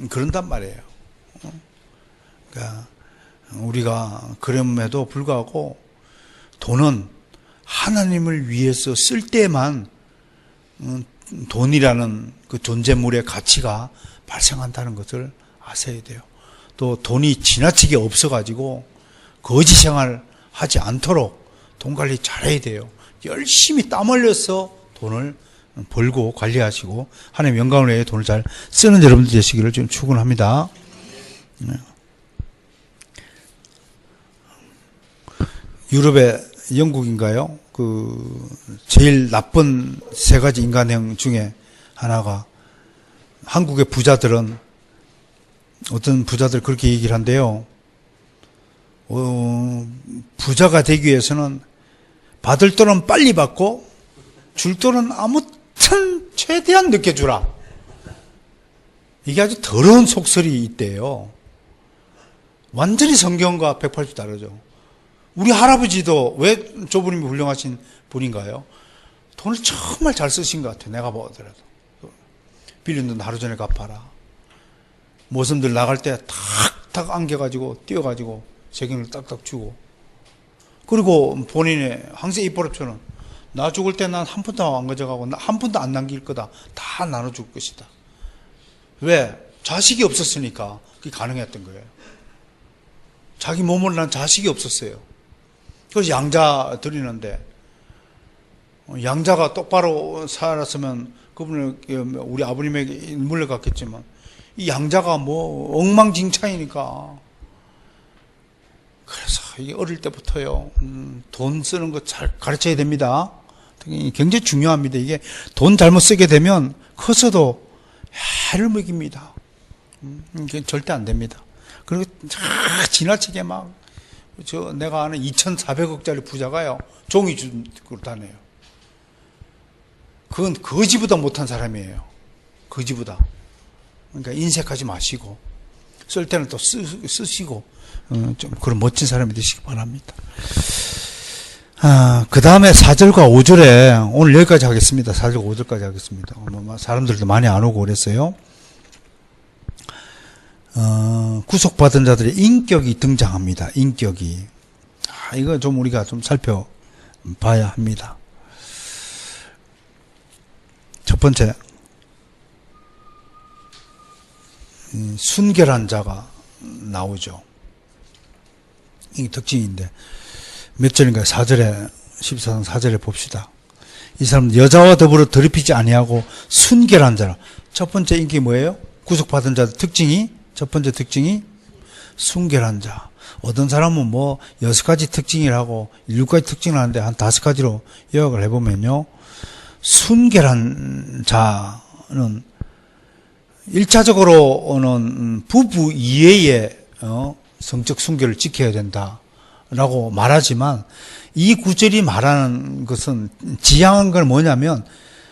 Speaker 1: 그런단 말이에요. 그러니까 우리가 그럼에도 불구하고 돈은 하나님을 위해서 쓸 때만 돈이라는 그 존재물의 가치가 발생한다는 것을 아셔야 돼요. 또 돈이 지나치게 없어가지고 거지 생활 하지 않도록 돈 관리 잘해야 돼요. 열심히 땀 흘려서 돈을 벌고 관리하시고 하나님 영광을 위해 돈을 잘 쓰는 여러분들 되시기를 좀 축원합니다. 유럽의 영국인가요? 제일 나쁜 세 가지 인간형 중에 하나가, 한국의 부자들은, 어떤 부자들 그렇게 얘기를 한대요. 부자가 되기 위해서는 받을 돈은 빨리 받고 줄 돈은 아무튼 최대한 늦게 주라. 이게 아주 더러운 속설이 있대요. 완전히 성경과 180도 다르죠. 우리 할아버지도 왜 저분이 훌륭하신 분인가요? 돈을 정말 잘 쓰신 것 같아요. 내가 보더라도. 빌린 돈 하루 전에 갚아라. 모섬들 나갈 때 탁탁 안겨가지고 뛰어가지고 세금을 딱딱 주고, 그리고 본인의 항상 입버릇처럼 나 죽을 때 난 한 푼도 안 가져가고 한 푼도 안 남길 거다. 다 나눠줄 것이다. 왜? 자식이 없었으니까 그게 가능했던 거예요. 자기 몸으로 난 자식이 없었어요. 그래서 양자 드리는데, 양자가 똑바로 살았으면 그분을 우리 아버님에게 물려갔겠지만, 이 양자가 뭐 엉망진창이니까. 그래서 이게 어릴 때부터요, 돈 쓰는 거 잘 가르쳐야 됩니다. 굉장히 중요합니다. 이게 돈 잘못 쓰게 되면 커서도 해를 먹입니다. 이게 절대 안 됩니다. 그리고 지나치게 내가 아는 2,400억짜리 부자가요, 종이 주고 다녀요. 그건 거지보다 못한 사람이에요. 거지보다. 그러니까 인색하지 마시고, 쓸 때는 또 쓰시고, 좀 그런 멋진 사람이 되시기 바랍니다. 그 다음에 4절과 5절에, 오늘 여기까지 하겠습니다. 4절, 5절까지 하겠습니다. 사람들도 많이 안 오고 그랬어요. 구속받은 자들의 인격이 등장합니다. 인격이. 이거 좀 우리가 좀 살펴봐야 합니다. 첫 번째, 순결한 자가 나오죠. 이게 특징인데, 몇 절인가요? 4절에, 14장 4절에 봅시다. 이 사람은 여자와 더불어 더럽히지 아니하고 순결한 자라. 첫 번째 인격이 뭐예요? 구속받은 자의 특징이, 첫 번째 특징이 순결한 자. 어떤 사람은 뭐 6가지 특징이라고 7가지 특징을 하는데 한 5가지로 요약을 해보면요, 순결한 자는 1차적으로는 부부 이외의 성적 순결을 지켜야 된다라고 말하지만, 이 구절이 말하는 것은 지향한 건 뭐냐면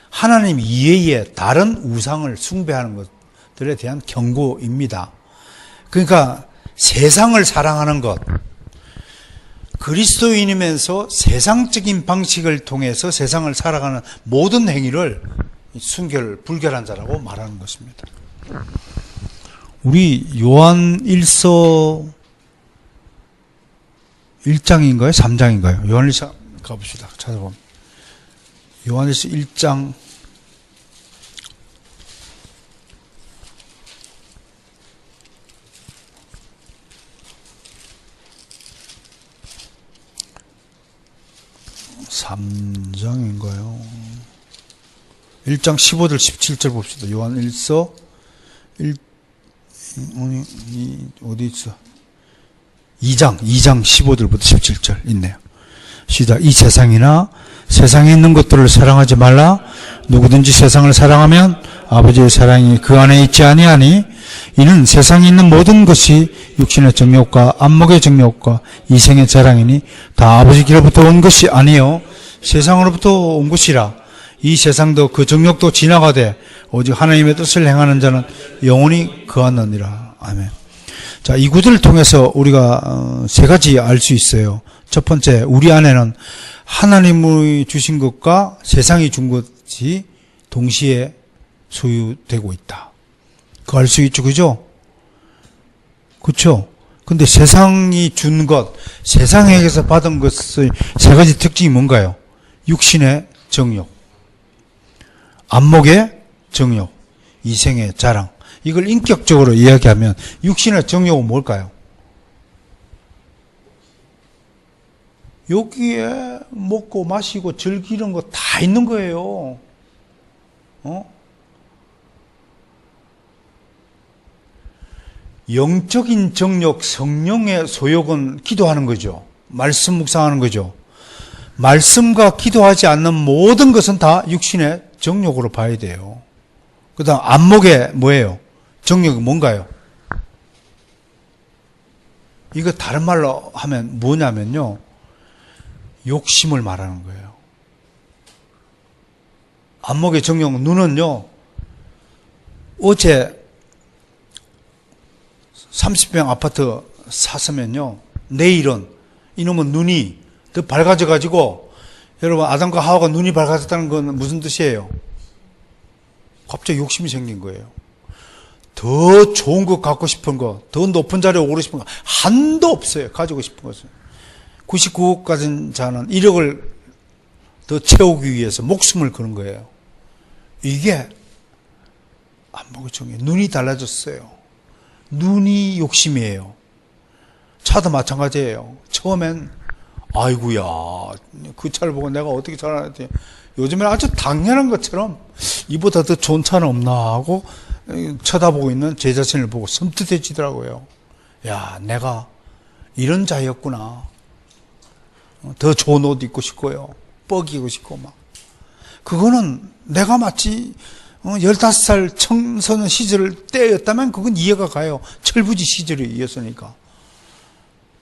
Speaker 1: 하나님 이외의 다른 우상을 숭배하는 것들에 대한 경고입니다. 그러니까 세상을 사랑하는 것, 그리스도인이면서 세상적인 방식을 통해서 세상을 살아가는 모든 행위를 불결한 자라고 말하는 것입니다. 우리 요한 1서 1장인가요? 3장인가요? 요한 1서 가봅시다. 찾아보면. 요한 1서 1장 3장인가요? 1장 15절 17절 봅시다. 요한 1서 어디 있어? 2장 15절부터 17절 있네요. 시작. 이 세상이나 세상에 있는 것들을 사랑하지 말라. 누구든지 세상을 사랑하면 아버지의 사랑이 그 안에 있지 아니하니 이는 세상에 있는 모든 것이 육신의 정욕과 안목의 정욕과 이생의 자랑이니 다 아버지께로부터 온 것이 아니요 세상으로부터 온 것이라. 이 세상도 그 정욕도 지나가되 오직 하나님의 뜻을 행하는 자는 영원히 거하느니라. 아멘. 자, 이 구절을 통해서 우리가 세 가지 알 수 있어요. 첫 번째, 우리 안에는 하나님이 주신 것과 세상이 준 것이 동시에 소유되고 있다. 그거 알 수 있죠, 그죠? 그렇죠? 근데 세상이 준 것, 세상에게서 받은 것의 세 가지 특징이 뭔가요? 육신의 정욕, 안목의 정욕, 이생의 자랑. 이걸 인격적으로 이야기하면 육신의 정욕은 뭘까요? 여기에 먹고 마시고 즐기는 거 다 있는 거예요. 영적인 정욕, 성령의 소욕은 기도하는 거죠. 말씀 묵상하는 거죠. 말씀과 기도하지 않는 모든 것은 다 육신의 정욕으로 봐야 돼요. 그 다음 안목에 뭐예요? 정욕이 뭔가요? 이거 다른 말로 하면 뭐냐면요, 욕심을 말하는 거예요. 안목의 정욕, 눈은요, 어제 30평 아파트 샀으면요, 내일은 이놈은 눈이 더 밝아져 가지고, 여러분, 아담과 하와가 눈이 밝아졌다는 건 무슨 뜻이에요? 갑자기 욕심이 생긴 거예요. 더 좋은 거 갖고 싶은 거, 더 높은 자리에 오르고 싶은 거 한도 없어요. 가지고 싶은 것은. 99억 가진 자는 1억을 더 채우기 위해서 목숨을 거는 거예요. 이게 안목의 정욕. 눈이 달라졌어요. 눈이 욕심이에요. 차도 마찬가지예요. 처음엔 아이고야, 그 차를 보고 내가 어떻게 잘하는지, 요즘엔 아주 당연한 것처럼 이보다 더 좋은 차는 없나 하고 쳐다보고 있는 제 자신을 보고 섬뜩해지더라고요. 야, 내가 이런 자였구나. 더 좋은 옷 입고 싶고요. 뻐기고 싶고 막. 그거는 내가 마치 15살 청소년 시절 때였다면 그건 이해가 가요. 철부지 시절이었으니까.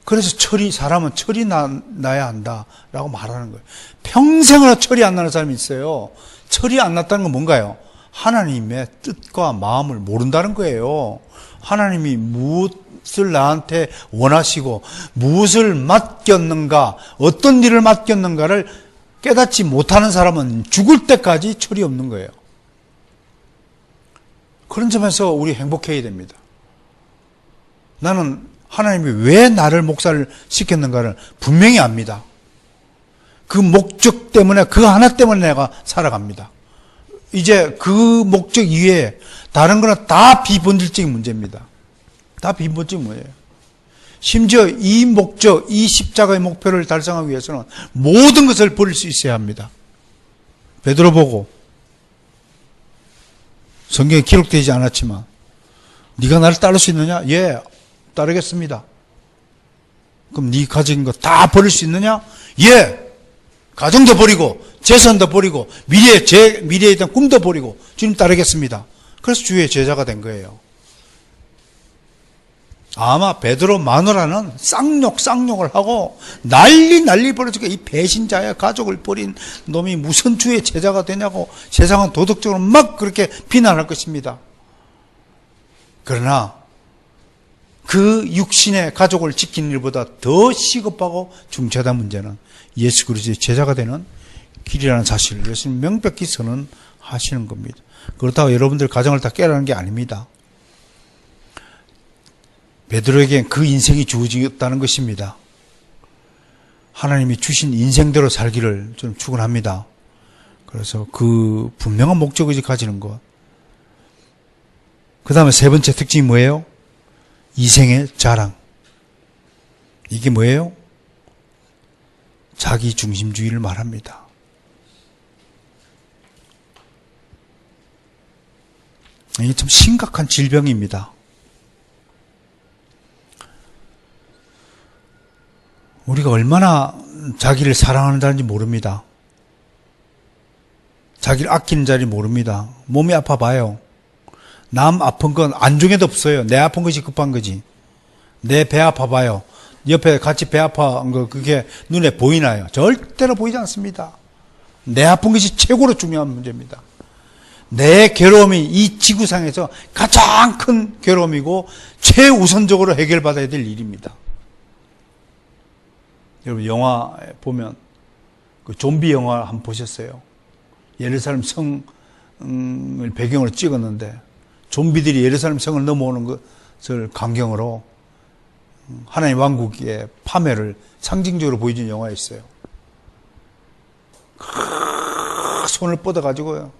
Speaker 1: 그래서 사람은 철이 나야 한다라고 말하는 거예요. 평생을 철이 안 나는 사람이 있어요. 철이 안 났다는 건 뭔가요? 하나님의 뜻과 마음을 모른다는 거예요. 하나님이 무엇을 나한테 원하시고 무엇을 맡겼는가, 어떤 일을 맡겼는가를 깨닫지 못하는 사람은 죽을 때까지 철이 없는 거예요. 그런 점에서 우리 행복해야 됩니다. 나는 하나님이 왜 나를 목사를 시켰는가를 분명히 압니다. 그 목적 때문에, 그 하나 때문에 내가 살아갑니다. 이제 그 목적 이외에 다른 거는 다 비본질적인 문제입니다. 다 비본질적인 문제예요. 심지어 이 목적, 이 십자가의 목표를 달성하기 위해서는 모든 것을 버릴 수 있어야 합니다. 베드로 보고, 성경에 기록되지 않았지만 네가 나를 따를 수 있느냐? 예, 따르겠습니다. 그럼 네 가진 거 다 버릴 수 있느냐? 예, 가정도 버리고 재산도 버리고 미래에 대한 꿈도 버리고 주님 따르겠습니다. 그래서 주의 제자가 된 거예요. 아마 베드로 마누라는 쌍욕을 하고 난리 벌어지고, 이 배신자야, 가족을 버린 놈이 무슨 주의 제자가 되냐고 세상은 도덕적으로 막 그렇게 비난할 것입니다. 그러나 그 육신의 가족을 지키는 일보다 더 시급하고 중차대한 문제는 예수 그리스도의 제자가 되는 길이라는 사실을 예수님 명백히 선언하시는 겁니다. 그렇다고 여러분들 가정을 다 깨라는 게 아닙니다. 베드로에겐 그 인생이 주어졌다는 것입니다. 하나님이 주신 인생대로 살기를 좀 축원합니다. 그래서 그 분명한 목적의식 가지는 것. 그 다음에 세 번째 특징이 뭐예요? 이생의 자랑. 이게 뭐예요? 자기 중심주의를 말합니다. 이게 참 심각한 질병입니다. 우리가 얼마나 자기를 사랑하는지 모릅니다. 자기를 아끼는 자리 모릅니다. 몸이 아파봐요. 남 아픈 건 안중에도 없어요. 내 아픈 것이 급한 거지. 내 배 아파봐요. 옆에 같이 배 아파한 거 그게 눈에 보이나요? 절대로 보이지 않습니다. 내 아픈 것이 최고로 중요한 문제입니다. 내 괴로움이 이 지구상에서 가장 큰 괴로움이고 최우선적으로 해결받아야 될 일입니다. 여러분 영화 보면 그 좀비 영화 한번 보셨어요? 예루살렘 성을 배경으로 찍었는데 좀비들이 예루살렘 성을 넘어오는 것을 광경으로 하나님 왕국의 파멸을 상징적으로 보여준 영화가 있어요. 손을 뻗어가지고요.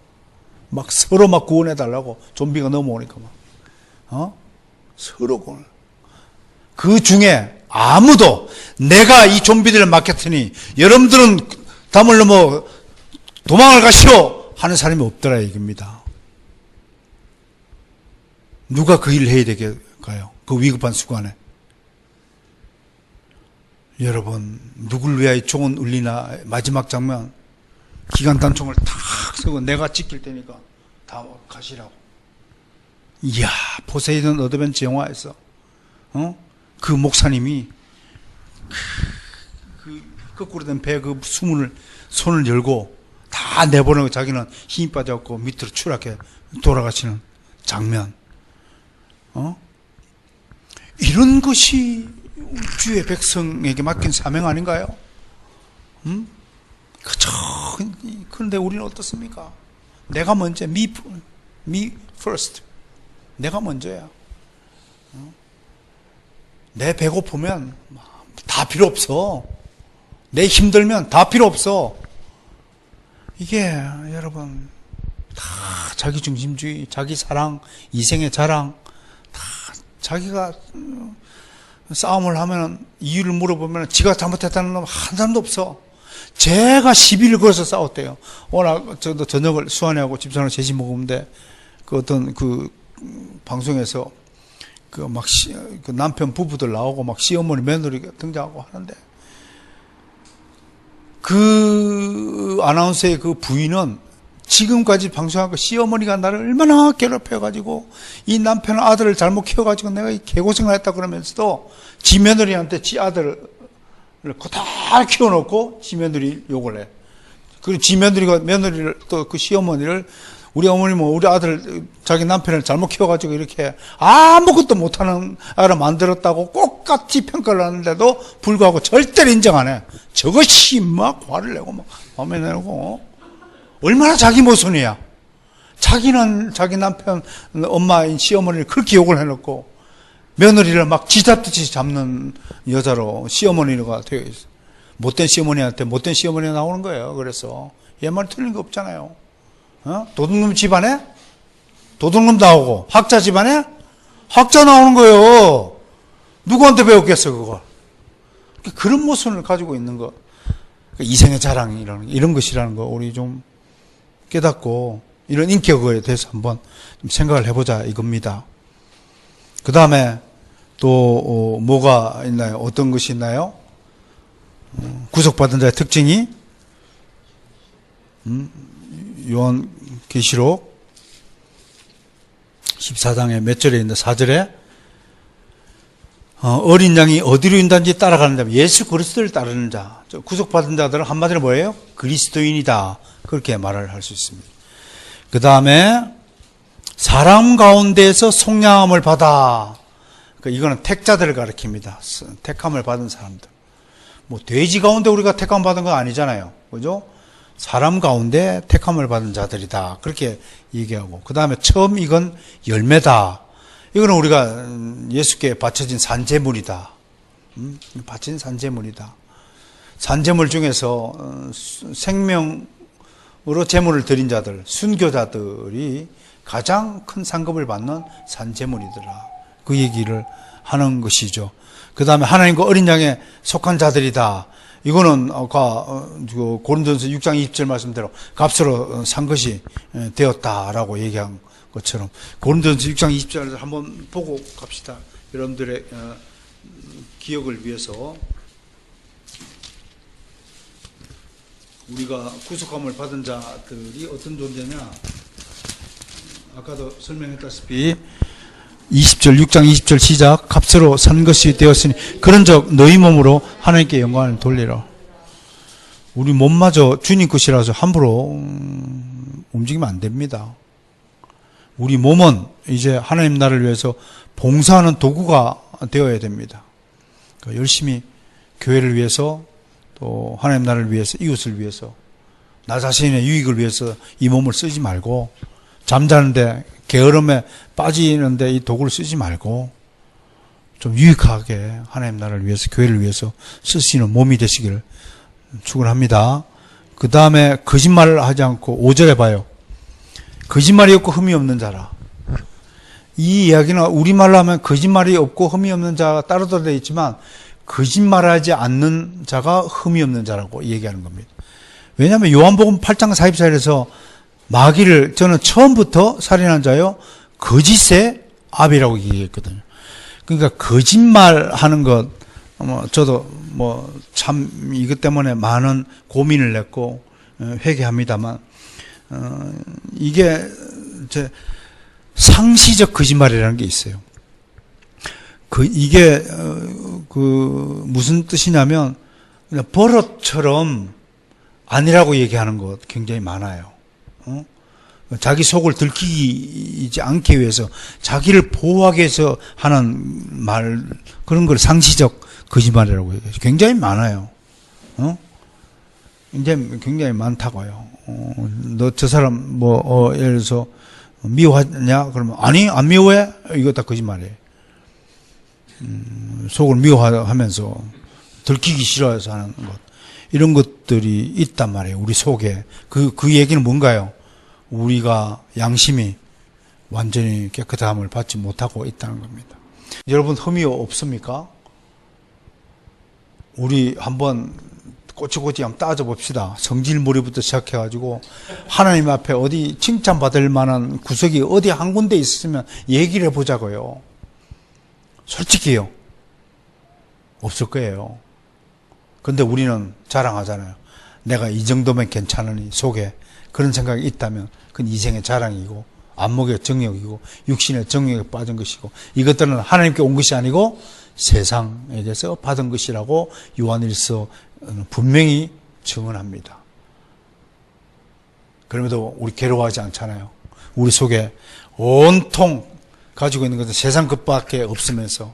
Speaker 1: 막 서로 막 구원해달라고 좀비가 넘어오니까 서로 구원. 그 중에 아무도 내가 이 좀비들을 맡겼으니 여러분들은 담을 넘어 도망을 가시오 하는 사람이 없더라 이겁니다. 누가 그 일을 해야 되겠까요? 그 위급한 순간에. 여러분 누굴 위하여 총은 울리나 마지막 장면 기관 단총을 탁 쓰고 내가 지킬 테니까 다 가시라고. 이야 포세이돈 어드벤처 영화에서 그 목사님이 그 거꾸로 된 배 그 수문을 손을 열고 다 내보내고 자기는 힘이 빠져갖고 밑으로 추락해 돌아가시는 장면. 이런 것이 주의 백성에게 맡긴 사명 아닌가요? 그저 그런데 우리는 어떻습니까? 내가 먼저 me first. 내가 먼저야. 내 배고프면 다 필요 없어. 내 힘들면 다 필요 없어. 이게 여러분 다 자기 중심주의, 자기 사랑, 이생의 자랑, 다 자기가 싸움을 하면 이유를 물어보면 지가 잘못했다는 놈 한 사람도 없어. 제가 시비를 걸어서 싸웠대요. 오늘 저도 저녁을 수환이하고 집사람 셋이 먹었는데 그 어떤 그 방송에서 그 막 그 남편 부부들 나오고 막 시어머니 며느리가 등장하고 하는데 그 아나운서의 그 부인은 지금까지 방송한 그 시어머니가 나를 얼마나 괴롭혀가지고 이 남편은 아들을 잘못 키워가지고 내가 이 개고생을 했다 그러면서도 지 며느리한테 지 아들을 고달 키워놓고 지 며느리 욕을 해. 그리고 지 며느리가 며느리를 또 그 시어머니를 우리 어머님은 우리 아들 자기 남편을 잘못 키워가지고 이렇게 아무것도 못하는 아이를 만들었다고 똑같이 평가를 하는데도 불구하고 절대로 인정 안 해. 저것이 막 화를 내고 막 화면 내고 얼마나 자기 모순이야. 자기는 자기 남편 엄마인 시어머니를 그렇게 욕을 해놓고 며느리를 막 쥐잡듯이 잡는 여자로 시어머니가 되어 있어. 못된 시어머니한테 못된 시어머니가 나오는 거예요. 그래서 얘 말 틀린 거 없잖아요. 도둑놈 집안에 도둑놈 나오고 학자 집안에 학자 나오는 거예요. 누구한테 배웠겠어 그걸. 그런 모순을 가지고 있는 거. 이생의 자랑이라는 이런 것이라는 거 우리 좀 깨닫고 이런 인격에 대해서 한번 좀 생각을 해보자 이겁니다. 그 다음에 또 뭐가 있나요? 어떤 것이 있나요? 구속받은 자의 특징이 요한계시록 14장에 몇 절에 있는데 4절에 어린 양이 어디로 인단지 따라가는 자, 예수 그리스도를 따르는 자, 구속받은 자들은 한마디로 뭐예요? 그리스도인이다. 그렇게 말을 할 수 있습니다. 그 다음에 사람 가운데에서 속량함을 받아. 이거는 택자들을 가리킵니다. 택함을 받은 사람들. 뭐 돼지 가운데 우리가 택함 받은 건 아니잖아요. 그죠? 사람 가운데 택함을 받은 자들이다. 그렇게 얘기하고. 그 다음에 처음 이건 열매다. 이거는 우리가 예수께 바쳐진 산재물이다. 바쳐진 산재물이다. 산재물 중에서 생명으로 제물을 드린 자들, 순교자들이 가장 큰 상급을 받는 산재물이더라. 그 얘기를 하는 것이죠. 그 다음에 하나님과 어린 양에 속한 자들이다. 이거는 아까 고린도전서 6장 20절 말씀대로 값으로 산 것이 되었다라고 얘기한 것처럼 고린도전서 6장 20절을 한번 보고 갑시다. 여러분들의 기억을 위해서 우리가 구속함을 받은 자들이 어떤 존재냐? 아까도 설명했다시피 20절 6장 20절 시작 값으로 산 것이 되었으니 그런즉 너희 몸으로 하나님께 영광을 돌리라. 우리 몸마저 주님 것이라서 함부로 움직이면 안 됩니다. 우리 몸은 이제 하나님 나라를 위해서 봉사하는 도구가 되어야 됩니다. 그러니까 열심히 교회를 위해서 또 하나님 나라를 위해서 이웃을 위해서 나 자신의 유익을 위해서 이 몸을 쓰지 말고 잠자는데 게으름에 빠지는데 이 도구를 쓰지 말고 좀 유익하게 하나님 나라를 위해서 교회를 위해서 쓸 수 있는 몸이 되시기를 축원합니다. 그 다음에 거짓말을 하지 않고 5절에 봐요. 거짓말이 없고 흠이 없는 자라. 이 이야기는 우리말로 하면 거짓말이 없고 흠이 없는 자가 따로도 되어 있지만 거짓말하지 않는 자가 흠이 없는 자라고 얘기하는 겁니다. 왜냐하면 요한복음 8장 44절에서 마귀를 저는 처음부터 살인한 자요 거짓의 아비라고 얘기했거든요. 그러니까 거짓말하는 것 저도 참 이것 때문에 많은 고민을 냈고 회개합니다만 이게 상시적 거짓말이라는 게 있어요. 이게 무슨 뜻이냐면 그냥 버릇처럼 아니라고 얘기하는 것 굉장히 많아요. 자기 속을 들키지 않기 위해서 자기를 보호하기 위해서 하는 말 그런 걸 상시적 거짓말이라고 얘기해요. 굉장히 많아요. 굉장히 많다고요. 너 저 사람 예를 들어서 미워하냐? 그러면 아니 안 미워해? 이거 다 거짓말이에요. 속을 미워하면서 들키기 싫어해서 하는 것 이런 것들이 있단 말이에요. 우리 속에 그 얘기는 뭔가요? 우리가 양심이 완전히 깨끗함을 받지 못하고 있다는 겁니다. 여러분 흠이 없습니까? 우리 한번 꼬치꼬치 한번 따져봅시다. 성질머리부터 시작해가지고 하나님 앞에 어디 칭찬받을 만한 구석이 어디 한 군데 있으면 얘기를 해보자고요. 솔직히요. 없을 거예요. 근데 우리는 자랑하잖아요. 내가 이 정도면 괜찮으니 속에 그런 생각이 있다면 그건 이생의 자랑이고 안목의 정욕이고 육신의 정욕에 빠진 것이고 이것들은 하나님께 온 것이 아니고 세상에게서 받은 것이라고 요한일서 분명히 증언합니다. 그럼에도 우리 괴로워하지 않잖아요. 우리 속에 온통 가지고 있는 것은 세상 것밖에 없으면서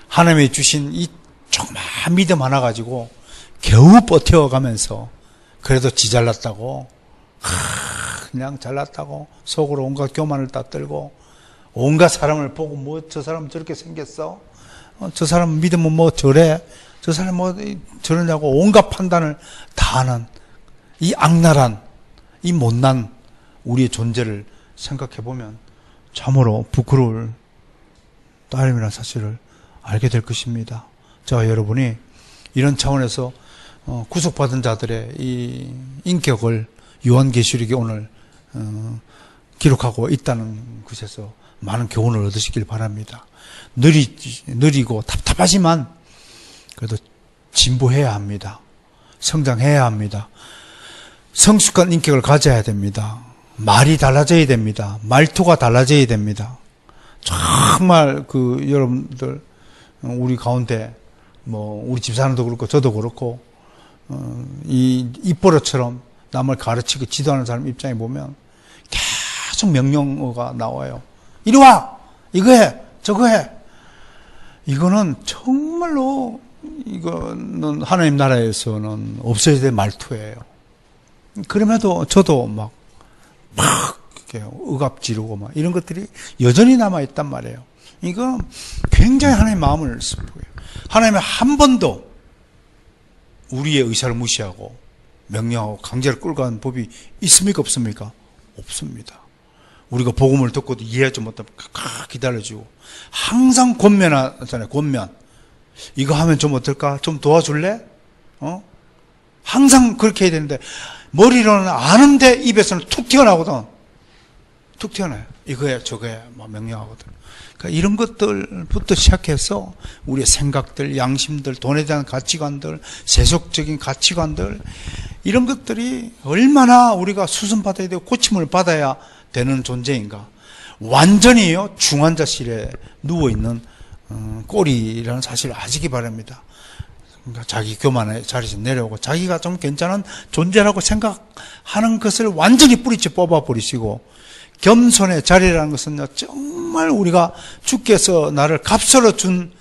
Speaker 1: 하나님이 주신 이 조그마한 믿음 하나 가지고 겨우 버텨가면서 그래도 지 잘났다고 그냥 잘났다고 속으로 온갖 교만을 다 떨고 온갖 사람을 보고 저 사람 저렇게 생겼어? 저 사람 믿으면 저래? 저 사람 저러냐고 온갖 판단을 다 하는 이 악랄한 이 못난 우리의 존재를 생각해 보면 참으로 부끄러울 따름이라는 사실을 알게 될 것입니다. 제가 여러분이 이런 차원에서 구속받은 자들의 이 인격을 요한계시록이 오늘 기록하고 있다는 것에서 많은 교훈을 얻으시길 바랍니다. 느리고 답답하지만 그래도 진보해야 합니다. 성장해야 합니다. 성숙한 인격을 가져야 됩니다. 말이 달라져야 됩니다. 말투가 달라져야 됩니다. 정말 여러분들 우리 가운데 우리 집사람도 그렇고 저도 그렇고 이 입버릇처럼 남을 가르치고 지도하는 사람 입장에 보면 계속 명령어가 나와요. 이리 와! 이거 해! 저거 해! 이거는 정말로 이거는 하나님 나라에서는 없어야 될 말투예요. 그럼에도 저도 막 이렇게 억압지르고 이런 것들이 여전히 남아있단 말이에요. 이거 굉장히 하나님의 마음을 슬프게요. 하나님은 한 번도 우리의 의사를 무시하고 명령하고 강제로 끌고 가는 법이 있습니까? 없습니까? 없습니다. 우리가 복음을 듣고도 이해하지 못하면 기다려주고 항상 권면하잖아요. 권면. 이거 하면 좀 어떨까? 좀 도와줄래? 항상 그렇게 해야 되는데 머리로는 아는데 입에서는 툭 튀어나오거든. 툭 튀어나와요. 이거야 저거야 막 명령하거든. 그러니까 이런 것들부터 시작해서 우리의 생각들, 양심들, 돈에 대한 가치관들, 세속적인 가치관들 이런 것들이 얼마나 우리가 수순받아야 되고 고침을 받아야 되는 존재인가. 완전히요 중환자실에 누워있는 꼴이라는 사실을 아시기 바랍니다. 그러니까 자기 교만의 자리에서 내려오고 자기가 좀 괜찮은 존재라고 생각하는 것을 완전히 뿌리째 뽑아버리시고, 겸손의 자리라는 것은요 정말 우리가 주께서 나를 값으로 준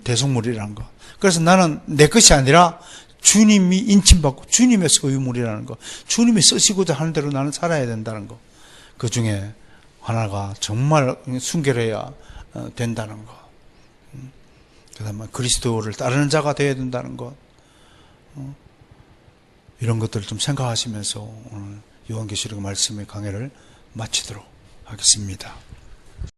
Speaker 1: 대속물이라는 것. 그래서 나는 내 것이 아니라 주님이 인침받고 주님의 소유물이라는 것, 주님이 쓰시고자 하는 대로 나는 살아야 된다는 것. 그 중에 하나가 정말 순결해야 된다는 것. 그 다음에 그리스도를 따르는 자가 되어야 된다는 것. 이런 것들을 좀 생각하시면서 오늘 요한계시록 말씀의 강해를 마치도록 하겠습니다.